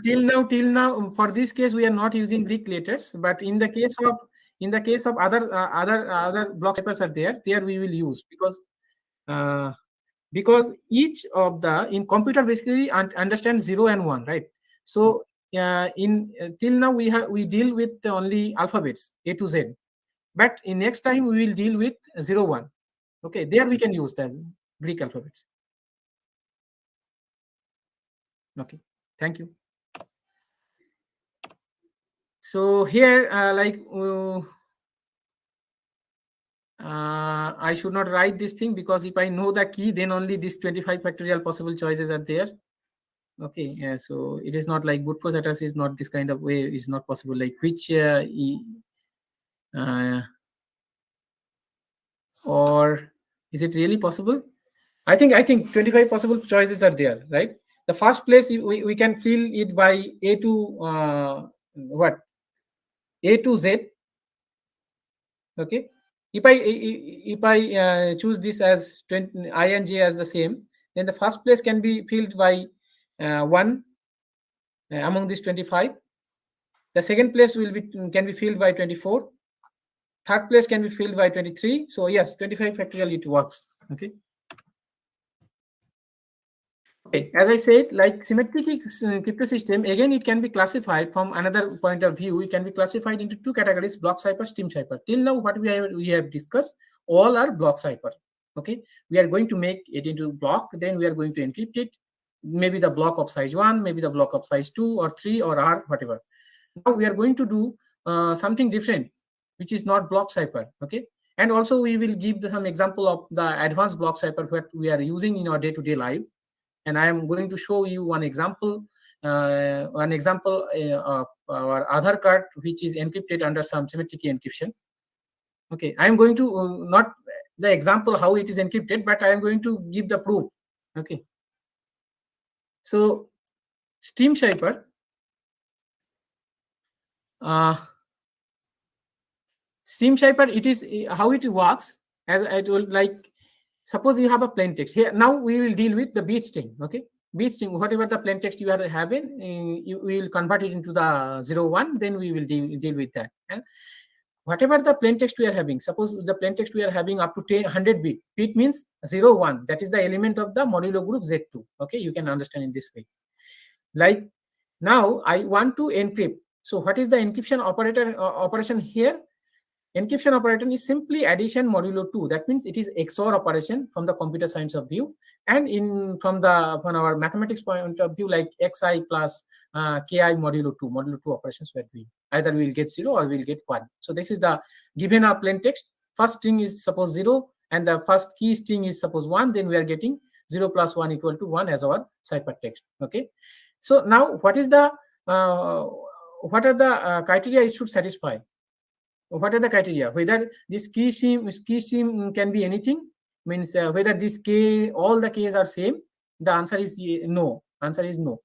Till now, for this case, we are not using Greek letters. But in the case of other block ciphers are there. There we will use, uh, because each of the in computer basically understand 0 and 1, right? So in till now we deal with only alphabets A to Z, but in next time we will deal with 0 1. Okay, there we can use the Greek alphabets. Okay, thank you. So here I should not write this thing, because if I know the key, then only these 25 factorial possible choices are there. Okay, yeah, so it is not like brute force attacks is not this kind of way, is not possible. Like which or is it really possible? I think 25 possible choices are there, right? The first place we can fill it by A to what? A to Z. Okay. If I choose this as 20, I and J as the same, then the first place can be filled by 1 among these 25. The second place can be filled by 24. Third place can be filled by 23. So yes, 25 factorial, it works. Okay. Okay, as I said, like symmetric crypto system, again, it can be classified from another point of view. It can be classified into two categories: block cipher, steam cipher. Till now, what we have discussed, all are block cipher. Okay, we are going to make it into block, then we are going to encrypt it. Maybe the block of size 1, maybe the block of size 2 or 3 or R, whatever. Now we are going to do something different, which is not block cipher. Okay, and also we will give some example of the advanced block cipher that we are using in our day-to-day life. And I am going to show you one example of our Aadhaar card, which is encrypted under some symmetric key encryption. Okay, I am going to not the example how it is encrypted, but I am going to give the proof. Okay, so steam cipher. Steam cipher, it is how it works. As I told, like suppose you have a plain text here. Now we will deal with the bit string. Okay, bit string, whatever the plain text you are having, we will convert it into the 0, 1. Then we will deal with that. And whatever the plain text we are having, suppose the plain text we are having up to 100 bit. Bit means 0, 1. That is the element of the modulo group Z2. Okay, you can understand in this way. Like now I want to encrypt. So what is the encryption operation here? Encryption operator is simply addition modulo 2. That means it is XOR operation from the computer science of view, and from our mathematics point of view, like xi plus ki modulo 2. Modulo 2 operations were doing. Either we will get 0 or we will get 1. So this is the given a plain text. First string is suppose 0, and the first key string is suppose 1. Then we are getting 0 plus 1 equal to 1 as our ciphertext. Okay. So now what are the criteria it should satisfy? What are the criteria? Whether this key scheme can be anything, means whether this k, all the k's are same. The answer is no. Answer is no.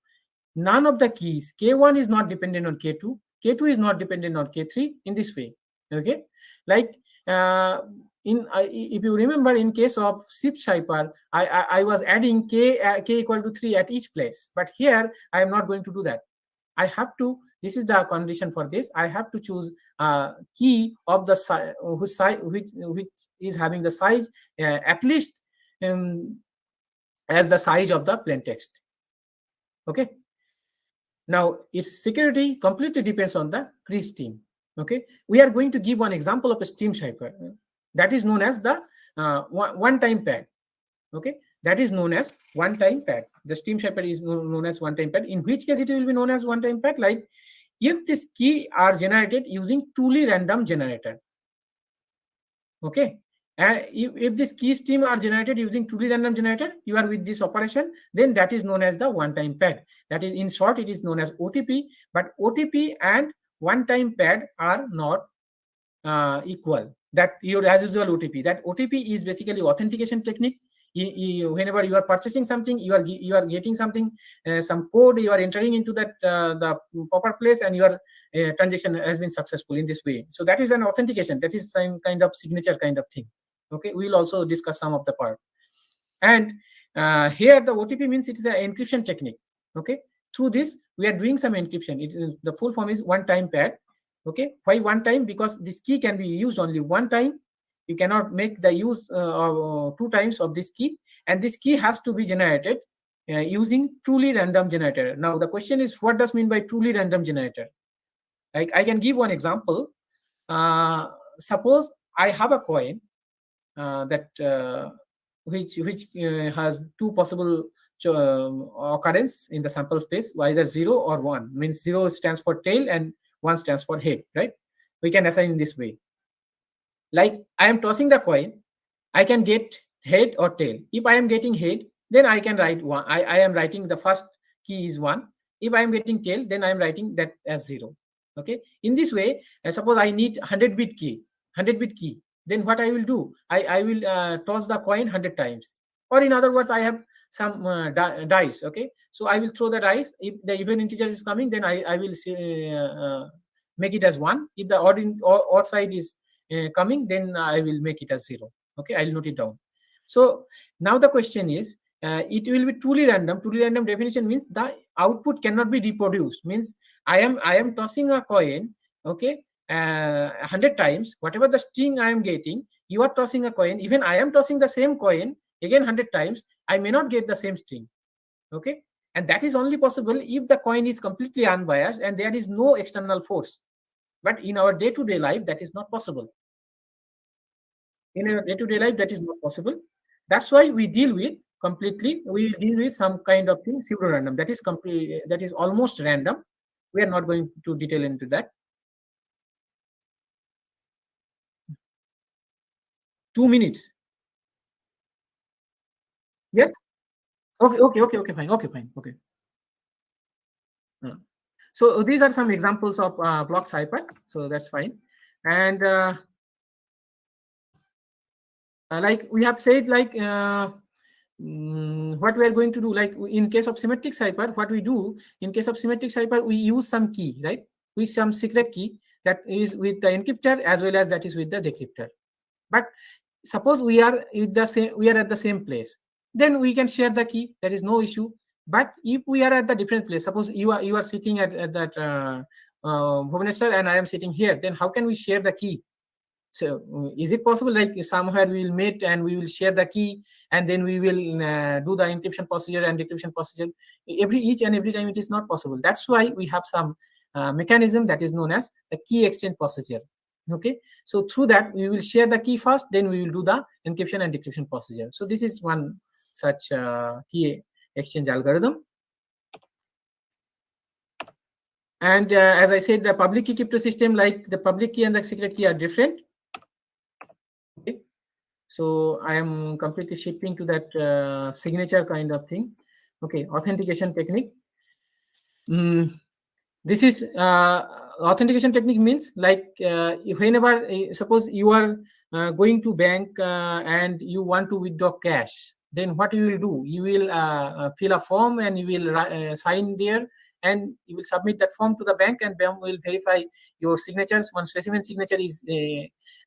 None of the keys, k1 is not dependent on k2, k2 is not dependent on k3, in this way. Okay, like if you remember, in case of SIP cipher, I was adding k equal to 3 at each place, but here I am not going to do that. I have to, this is the condition for this, I have to choose key of the size which is having the size at least as the size of the plain text. Okay, now its security completely depends on the key stream. Okay, we are going to give one example of a steam cipher that is known as the one-time pad. Okay, that is known as one-time pad. The steam cipher is known as one-time pad. In which case it will be known as one-time pad? Like if this key are generated using truly random generator. Okay, and if this key stream are generated using truly random generator, you are with this operation, then that is known as the one-time pad. That is, in short, it is known as OTP. But OTP and one-time pad are not equal. That as usual OTP. That OTP is basically authentication technique. Whenever you are purchasing something, you are getting something, some code, you are entering into that the proper place, and your transaction has been successful in this way. So that is an authentication. That is some kind of signature kind of thing. Okay, we will also discuss some of the part. And here the OTP means it is an encryption technique. Okay, through this we are doing some encryption. The full form is one-time pad. Okay, why one time? Because this key can be used only one time. You cannot make the use two times of this key, and this key has to be generated using truly random generator. Now the question is, what does mean by truly random generator? Like I can give one example. Suppose I have a coin that which has two possible occurrence in the sample space, either 0 or 1. Means 0 stands for tail and 1 stands for head, right? We can assign in this way. Like I am tossing the coin, I can get head or tail. If I am getting head, then I can write 1. I am writing the first key is 1. If I am getting tail, then I am writing that as 0. Okay. In this way, suppose I need 100-bit key, 100-bit key. Then what I will do? I will toss the coin 100 times. Or in other words, I have some dice. Okay. So I will throw the dice. If the even integer is coming, then I will say, make it as 1. If the odd side is coming, then I will make it as 0. Okay, I'll note it down. So now the question is, it will be truly random. Truly random definition means the output cannot be reproduced. Means I am tossing a coin, okay, 100 times. Whatever the string I am getting, you are tossing a coin. Even I am tossing the same coin again 100 times. I may not get the same string. Okay, and that is only possible if the coin is completely unbiased and there is no external force. But in our day-to-day life, that is not possible. In our day-to-day life, that is not possible. That's why we deal with some kind of thing pseudo-random. That is complete. That is almost random. We are not going to detail into that. 2 minutes. Yes. Okay. Fine. Okay. So these are some examples of block cipher. So that's fine. And like we have said, like what we are going to do, like in case of symmetric cipher, what we do in case of symmetric cipher, we use some key, right? With some secret key that is with the encryptor as well as that is with the decryptor. But suppose we are at the same place, then we can share the key. There is no issue. But if we are at the different place, suppose you are sitting at that Bhubaneswar and I am sitting here, then how can we share the key? So is it possible like somewhere we will meet and we will share the key and then we will do the encryption procedure and decryption procedure each and every time? It is not possible. That's why we have some mechanism that is known as the key exchange procedure. Okay, so through that we will share the key first, then we will do the encryption and decryption procedure. So this is one such key exchange algorithm. And as I said, the public key crypto system, like the public key and the secret key are different. Okay. So I am completely shifting to that signature kind of thing. Okay, authentication technique. This is authentication technique means like whenever suppose you are going to bank and you want to withdraw cash, then what you will do? You will fill a form and you will sign there and you will submit that form to the bank and bank will verify your signatures. One specimen signature is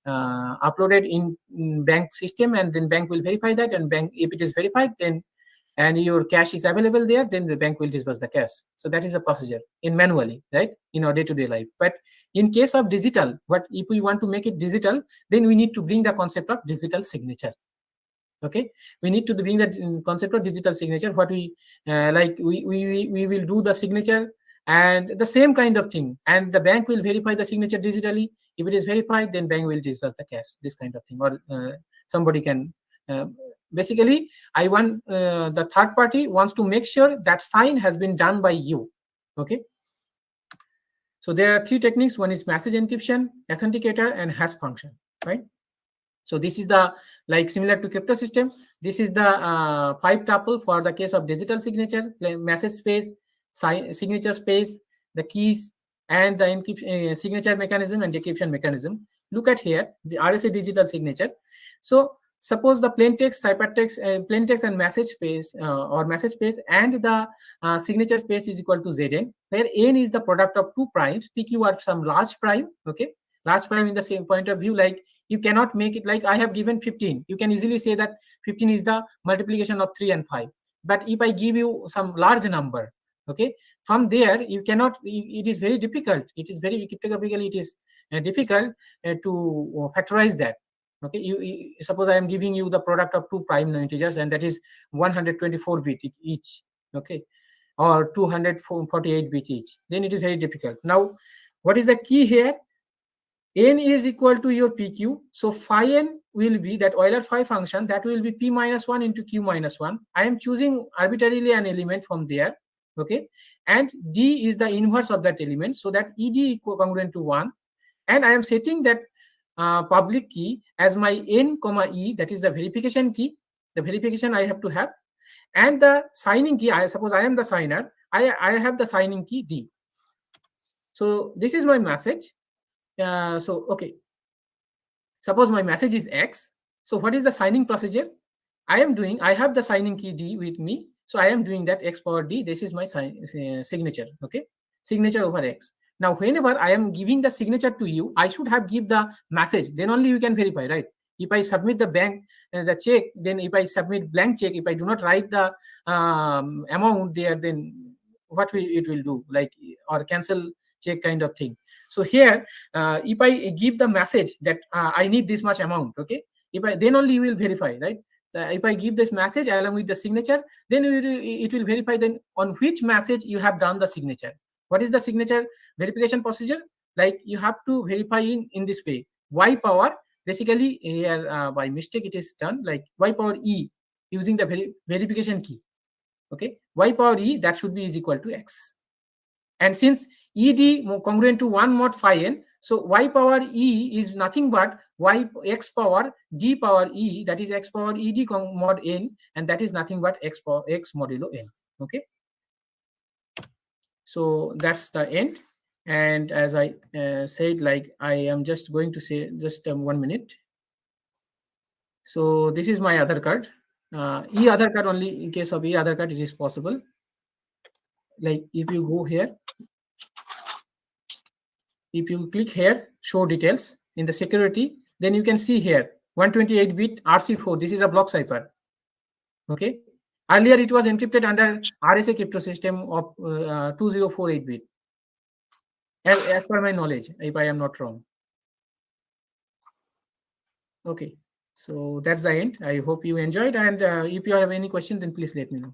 uploaded in bank system and then bank will verify that, and bank, if it is verified, then and your cash is available there, then the bank will disburse the cash. So that is a procedure in manually, right, in our day-to-day life. But in case of digital, what if we want to make it digital, then we need to bring the concept of digital signature. Okay, we need to bring the concept of digital signature. What we like we will do the signature and the same kind of thing, and the bank will verify the signature digitally. If it is verified, then bank will disburse the cash, this kind of thing. Or somebody can basically I want the third party wants to make sure that sign has been done by you. Okay, so there are three techniques. One is message encryption, authenticator, and hash function, right? So this is the like similar to crypto system. This is the 5 tuple for the case of digital signature, message space, signature space, the keys, and the encryption signature mechanism and decryption mechanism. Look at here, the RSA digital signature. So suppose the plain text, ciphertext, plain text and message space or message space and the signature space is equal to Zn, where n is the product of two primes. PQ are some large prime. Okay, large prime in the same point of view, like you cannot make it like I have given 15. You can easily say that 15 is the multiplication of 3 and 5. But if I give you some large number, okay, from there you cannot, it is very difficult. It is very cryptographically, it is difficult to factorize that. Okay, you suppose I am giving you the product of two prime integers and that is 124 bit each, okay, or 248 bit each, then it is very difficult. Now what is the key here? N is equal to your PQ. So phi n will be that Euler phi function, that will be P minus 1 into Q minus 1. I am choosing arbitrarily an element from there. Okay. And D is the inverse of that element. So that ED equal congruent to 1. And I am setting that public key as my n comma e, that is the verification key, the verification I have to have, and the signing key, I suppose I am the signer, I have the signing key d. So this is my message. So okay, suppose my message is X. So what is the signing procedure? I have the signing key D with me. So I am doing that X power D. This is my signature. Okay. Signature over X. Now, whenever I am giving the signature to you, I should have give the message. Then only you can verify, right? If I submit the bank, the check, then if I submit blank check, if I do not write the amount there, then what will it will do? Like, or cancel check kind of thing. So here, if I give the message that I need this much amount, okay, if I, then only you will verify, right? If I give this message along with the signature, then it will verify then on which message you have done the signature. What is the signature verification procedure? Like, you have to verify in this way. Y power, basically here by mistake it is done like Y power E using the verification key. Okay, Y power E, that should be is equal to X. And since ED congruent to 1 mod phi n, so Y power E is nothing but X power D power E, that is X power ED mod n, and that is nothing but X power X modulo n. Okay. So that's the end. And as I said, like, I am just going to say just 1 minute. So this is my Aadhaar card. E-Aadhaar card, only in case of E-Aadhaar card it is possible. Like, if you go here, if you click here, show details in the security, then you can see here 128-bit RC4. This is a block cipher. Okay. Earlier it was encrypted under RSA crypto system of 2048-bit. As per my knowledge, if I am not wrong. Okay. So that's the end. I hope you enjoyed. And if you have any questions, then please let me know.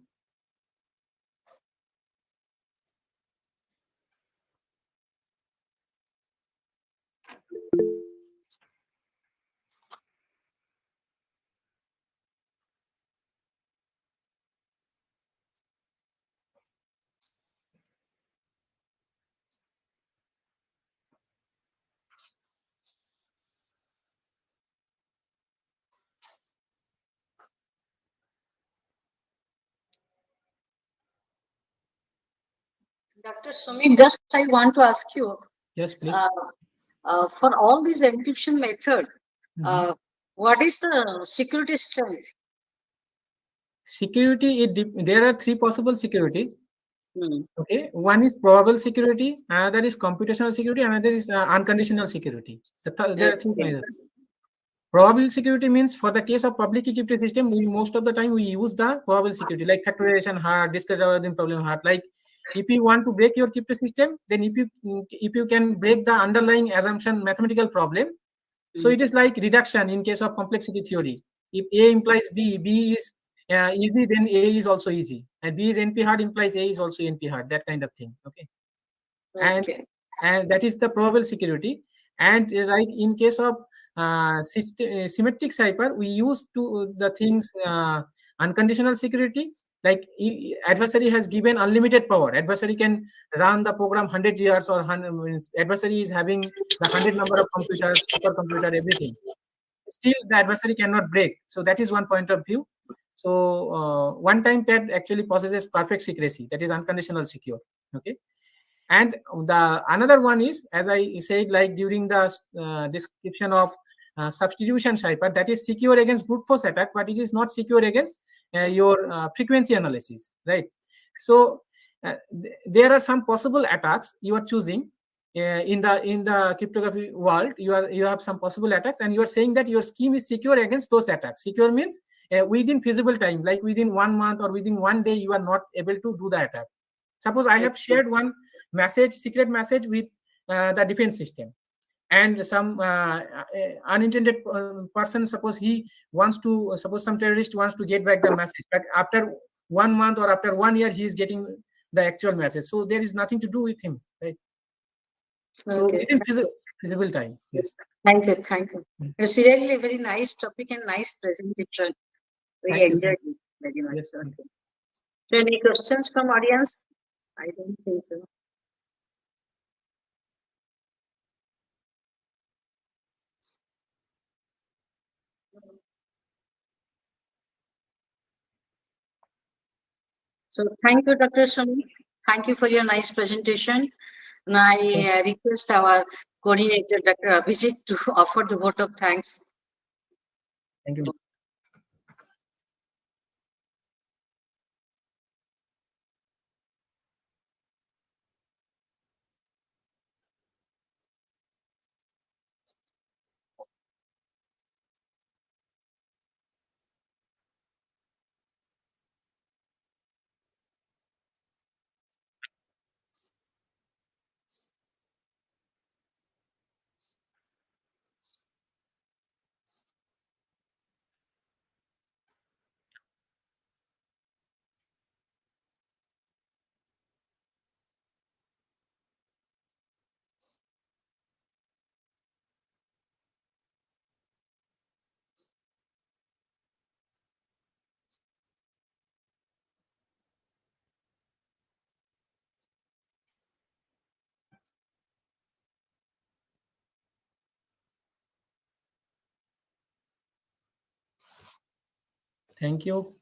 Dr. Sumit, just I want to ask you.
Yes, please.
For all these encryption method, what is the security strength?
Security, there are 3 possible security. Okay, one is probable security, another is computational security, another is unconditional security. There are 3 kinds. Probable security means, for the case of public key crypto system, most of the time we use the probable security, like factorization hard, discrete algorithm problem hard. Like, if you want to break your crypto system, then if you can break the underlying assumption mathematical problem, so it is like reduction in case of complexity theory. If A implies B, B is easy, then A is also easy, and B is NP hard implies A is also NP hard. That kind of thing. Okay. And that is the probable security. And like, in case of symmetric cipher, we use to the things unconditional security. Like, adversary has given unlimited power. Adversary can run the program 100 years, or adversary is having the 100 number of computers, supercomputer, everything. Still, the adversary cannot break. So that is one point of view. So one-time pad actually possesses perfect secrecy. That is unconditional secure. Okay. And the another one is, as I said, like during the description of substitution cipher, that is secure against brute force attack, but it is not secure against your frequency analysis, right? So there are some possible attacks you are choosing in the cryptography world. You have some possible attacks, and you are saying that your scheme is secure against those attacks. Secure means within feasible time, like within 1 month or within 1 day, you are not able to do the attack. Suppose I have shared one secret message with the defense system, and some unintended person, suppose some terrorist wants to get back the message, but after 1 month or after 1 year, he is getting the actual message. So there is nothing to do with him, right? So within feasible time. Yes.
Thank you. It's really a very nice topic and nice presentation. We enjoyed it very much.
Yes.
Okay. So any questions from audience? I don't think so. So thank you, Dr. Sumit. Thank you for your nice presentation. And I request our coordinator, Dr. Abhijit, to offer the vote of thanks.
Thank you. Thank you.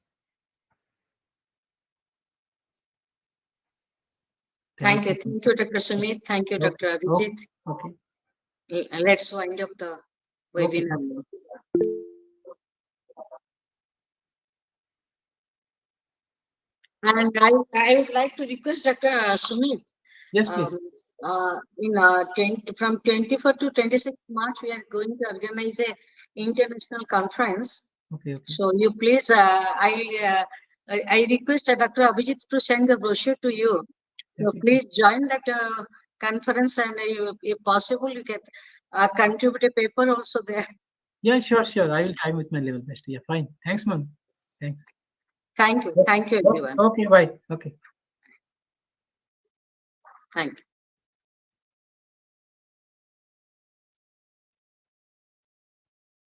Thank you. Thank you, Dr. Sumit. Thank you, Dr. Abhijit.
Okay.
Let's wind up the webinar. And I would like to request Dr. Sumit.
Yes, please.
From 24th to 26th March, we are going to organize a international conference.
Okay.
So you please, I request Dr. Abhijit to send the brochure to you. So please join that conference, and if possible, you can contribute a paper also there.
Yeah, sure. I will try with my level best. Yeah, fine. Thanks, ma'am. Thanks.
Thank you, everyone.
Okay, bye. Okay.
Thank you.